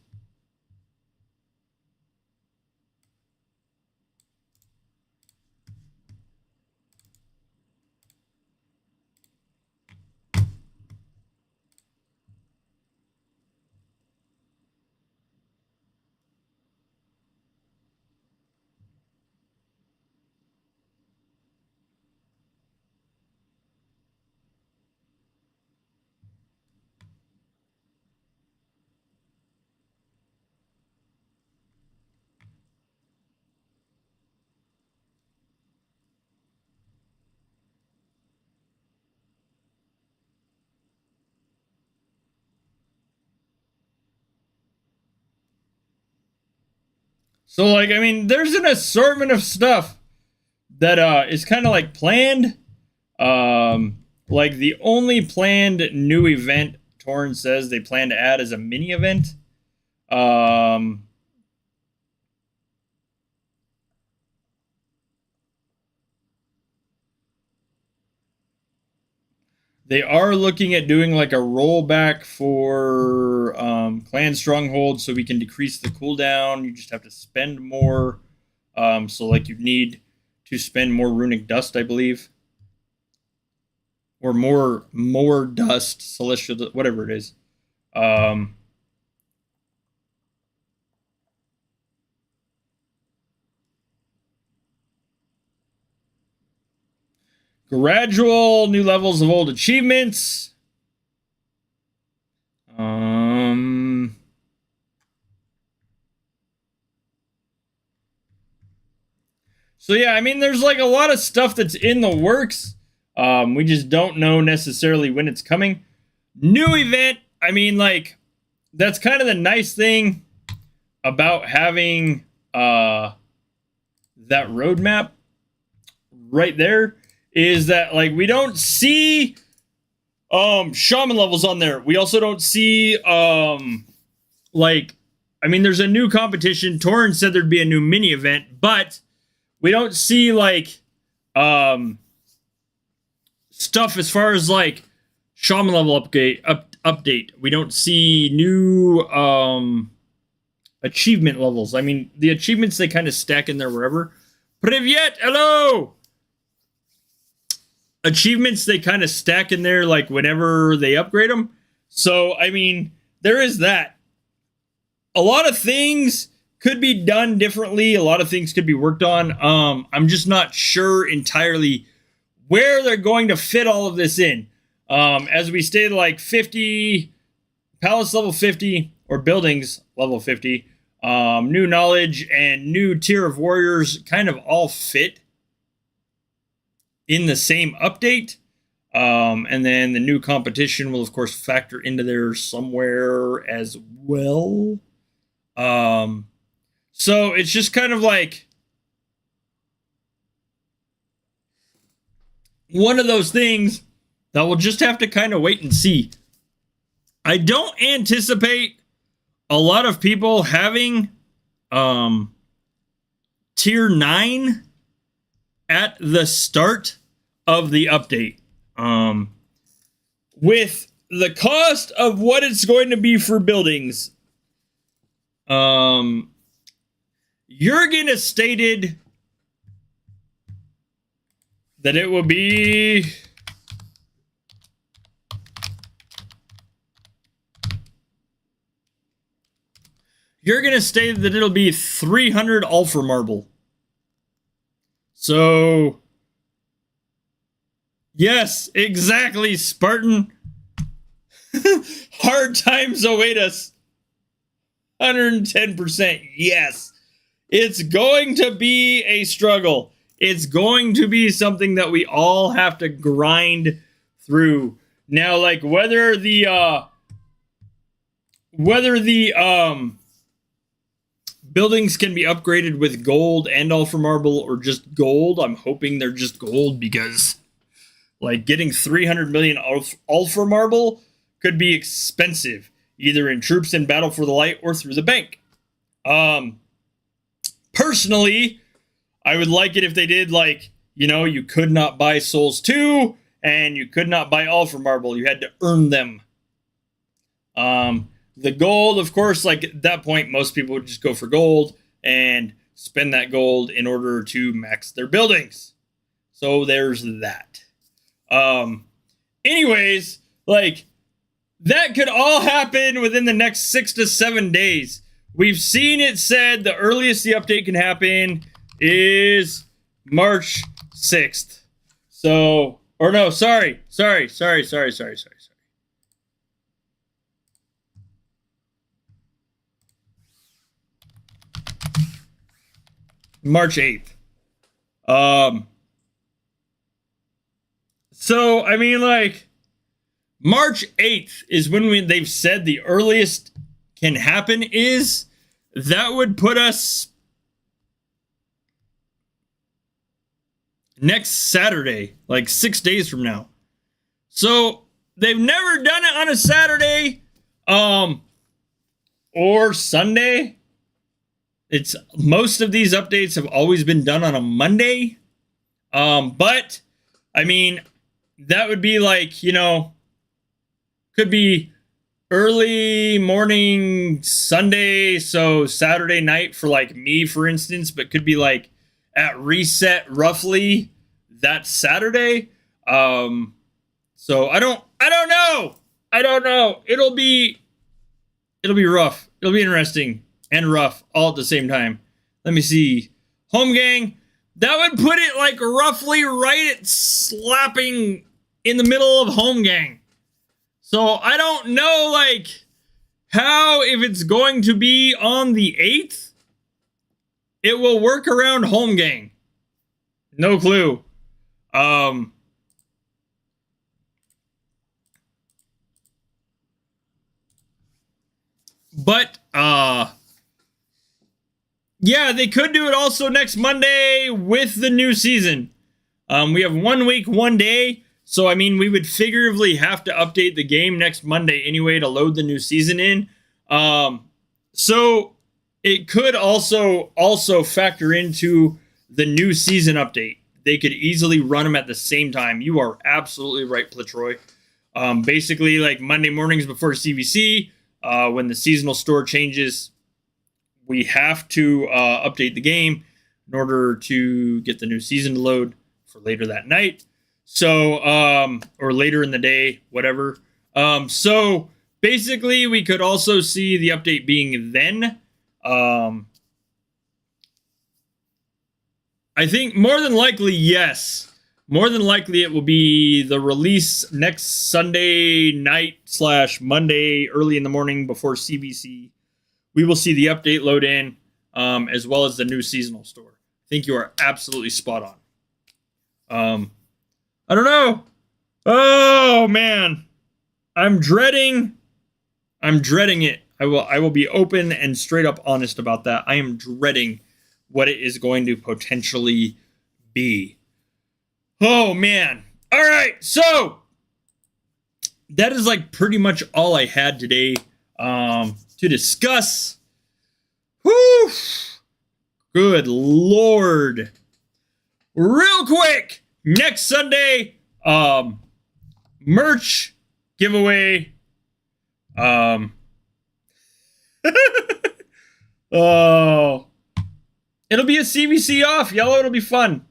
So, like, I mean, there's an assortment of stuff that is kind of like planned. Like the only planned new event Torn says they plan to add is a mini event. They are looking at doing like a rollback for clan stronghold so we can decrease the cooldown. You just have to spend more. So like you need to spend more runic dust, I believe. Or more dust, celestial, whatever it is. Gradual new levels of old achievements. So yeah, I mean, there's like a lot of stuff that's in the works. We just don't know necessarily when it's coming. New event. I mean, like, that's kind of the nice thing about having that roadmap right there is that, like, we don't see shaman levels on there. We also don't see like, I mean, there's a new competition. Torrin said there'd be a new mini event, but we don't see like stuff as far as like shaman level update. We don't see new achievement levels. I mean, the achievements they kind of stack in there wherever. Privyet, hello. Achievements they kind of stack in there like whenever they upgrade them. So I mean, there is that. A lot of things could be done differently. A lot of things could be worked on. I'm just not sure entirely where they're going to fit all of this in. As we stated, like 50, palace level 50, or buildings level 50, new knowledge and new tier of warriors kind of all fit in the same update. And then the new competition will, of course, factor into there somewhere as well. So it's just kind of like one of those things that we'll just have to kind of wait and see. I don't anticipate a lot of people having tier 9 at the start of the update. With the cost of what it's going to be for buildings, Jurgen has stated that it will be that it'll be 300 Ultra Marble. So, yes, exactly, Spartan. Hard times await us. 110%, yes. It's going to be a struggle. It's going to be something that we all have to grind through. Now, like, whether the buildings can be upgraded with gold and Ultra Marble or just gold, I'm hoping they're just gold, because like getting 300 million Ultra Marble could be expensive, either in troops in Battle for the Light or through the bank. Personally, I would like it if they did, like, you know, you could not buy Souls 2 and you could not buy Ultra Marble. You had to earn them. The gold, of course, like at that point, most people would just go for gold and spend that gold in order to max their buildings. So there's that. Anyways, like, that could all happen within the next 6 to 7 days. We've seen it said the earliest the update can happen is March 6th. So, or no, sorry. March 8th. So, I mean, like, March 8th is when they've said the earliest can happen is. That would put us next Saturday, like 6 days from now. So, they've never done it on a Saturday, or Sunday. It's most of these updates have always been done on a Monday. But I mean, that would be like, you know, could be early morning Sunday, so Saturday night for like me, for instance, but could be like at reset roughly that Saturday. So I don't know. It'll be rough. It'll be interesting and rough all at the same time. Let me see. Home gang, that would put it like roughly right at slapping in the middle of home gang. So I don't know, like, how, if it's going to be on the 8th, it will work around home gang. No clue. But, yeah, they could do it also next Monday with the new season. We have 1 week, 1 day. So, I mean, we would figuratively have to update the game next Monday anyway to load the new season in. So, it could also factor into the new season update. They could easily run them at the same time. You are absolutely right, Platroy. Basically, like Monday mornings before CVC, when the seasonal store changes, we have to update the game in order to get the new season to load for later that night. So, or later in the day, whatever. So basically we could also see the update being then. I think more than likely, yes. More than likely it will be the release next Sunday night / Monday early in the morning before CBC. We will see the update load in, as well as the new seasonal store. I think you are absolutely spot on. I don't know. Oh man, I'm dreading it. I will be open and straight up honest about that. I am dreading what it is going to potentially be. Oh man. All right. So that is like pretty much all I had today to discuss. Whew. Good Lord. Real quick, next Sunday, merch giveaway. Oh, it'll be a CBC off. Yellow, it'll be fun.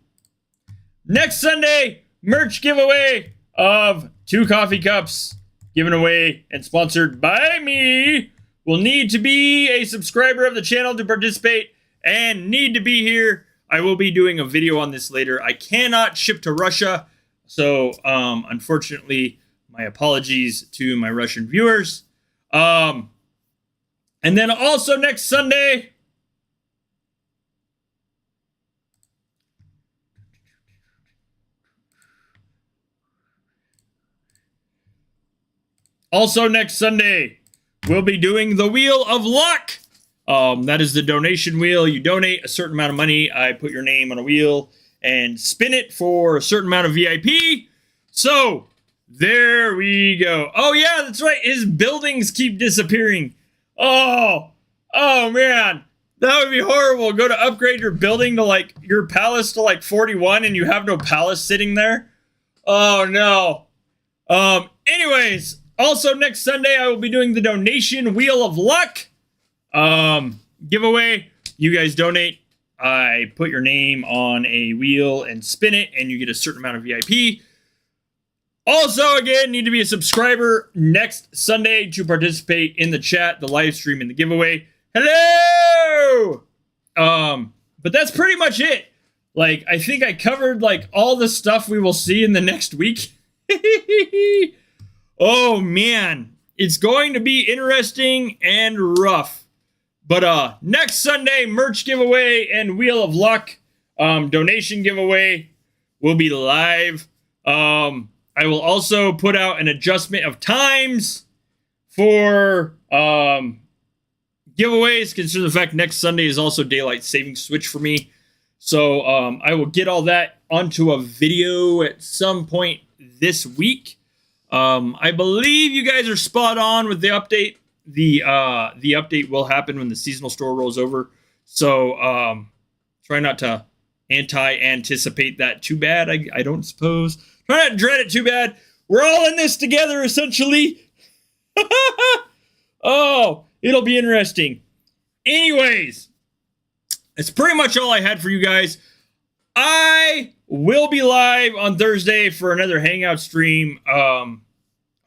Next Sunday, merch giveaway of 2 coffee cups given away and sponsored by me. Will need to be a subscriber of the channel to participate and need to be here. I will be doing a video on this later. I cannot ship to Russia, so unfortunately, my apologies to my Russian viewers. And then also next Sunday, we'll be doing the Wheel of Luck. That is the donation wheel. You donate a certain amount of money. I put your name on a wheel and spin it for a certain amount of VIP. So there we go. Oh yeah, that's right. His buildings keep disappearing. Oh man, that would be horrible. Go to upgrade your building to like your palace to like 41 and you have no palace sitting there. Oh no. Anyways, also next Sunday I will be doing the donation Wheel of Luck giveaway. You guys donate. I put your name on a wheel and spin it and you get a certain amount of VIP. Also, again, need to be a subscriber next Sunday to participate in the chat, the live stream, and the giveaway. Hello! But that's pretty much it. Like, I think I covered, like, all the stuff we will see in the next week. Oh, man. It's going to be interesting and rough. But, next Sunday, merch giveaway and Wheel of Luck donation giveaway will be live. I will also put out an adjustment of times for giveaways, considering the fact next Sunday is also daylight saving switch for me. So I will get all that onto a video at some point this week. I believe you guys are spot on with the update. The update will happen when the seasonal store rolls over. So try not to anticipate that too bad. I don't suppose. Try not to dread it too bad. We're all in this together, essentially. Oh, it'll be interesting. Anyways, that's pretty much all I had for you guys. I will be live on Thursday for another Hangout stream.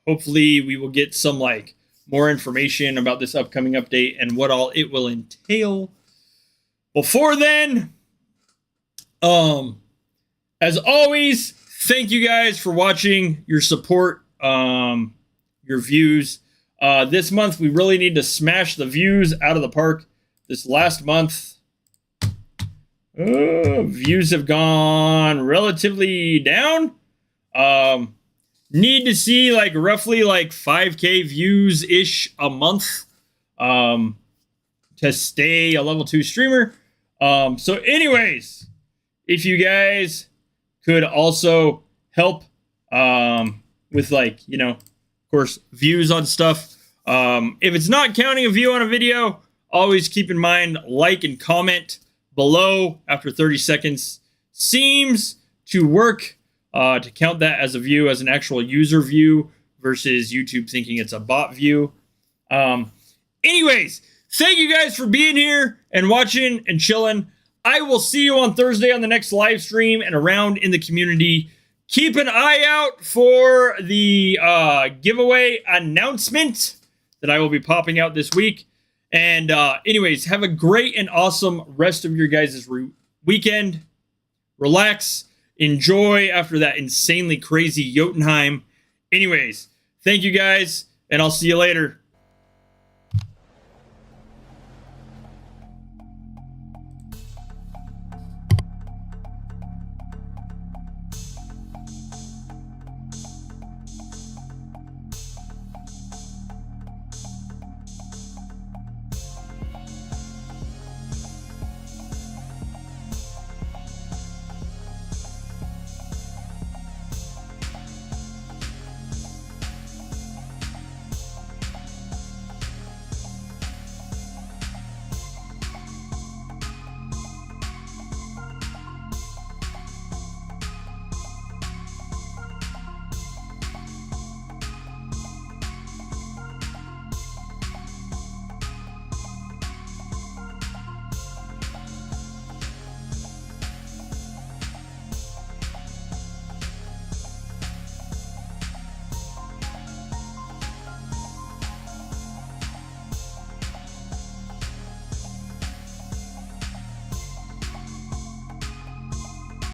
Hopefully we will get some like more information about this upcoming update and what all it will entail. Before then, as always, thank you guys for watching, your support, your views. This month, we really need to smash the views out of the park. This last month, views have gone relatively down. Need to see like roughly like 5K views-ish a month to stay a level 2 streamer. So anyways, if you guys could also help with like, you know, of course, views on stuff. If it's not counting a view on a video, always keep in mind, like and comment below after 30 seconds seems to work to count that as a view, as an actual user view versus YouTube thinking it's a bot view. Anyways, thank you guys for being here and watching and chilling. I will see you on Thursday on the next live stream and around in the community. Keep an eye out for the giveaway announcement that I will be popping out this week. And anyways, have a great and awesome rest of your guys' weekend. Relax. Enjoy after that insanely crazy Jotunheim. Anyways, thank you guys, and I'll see you later.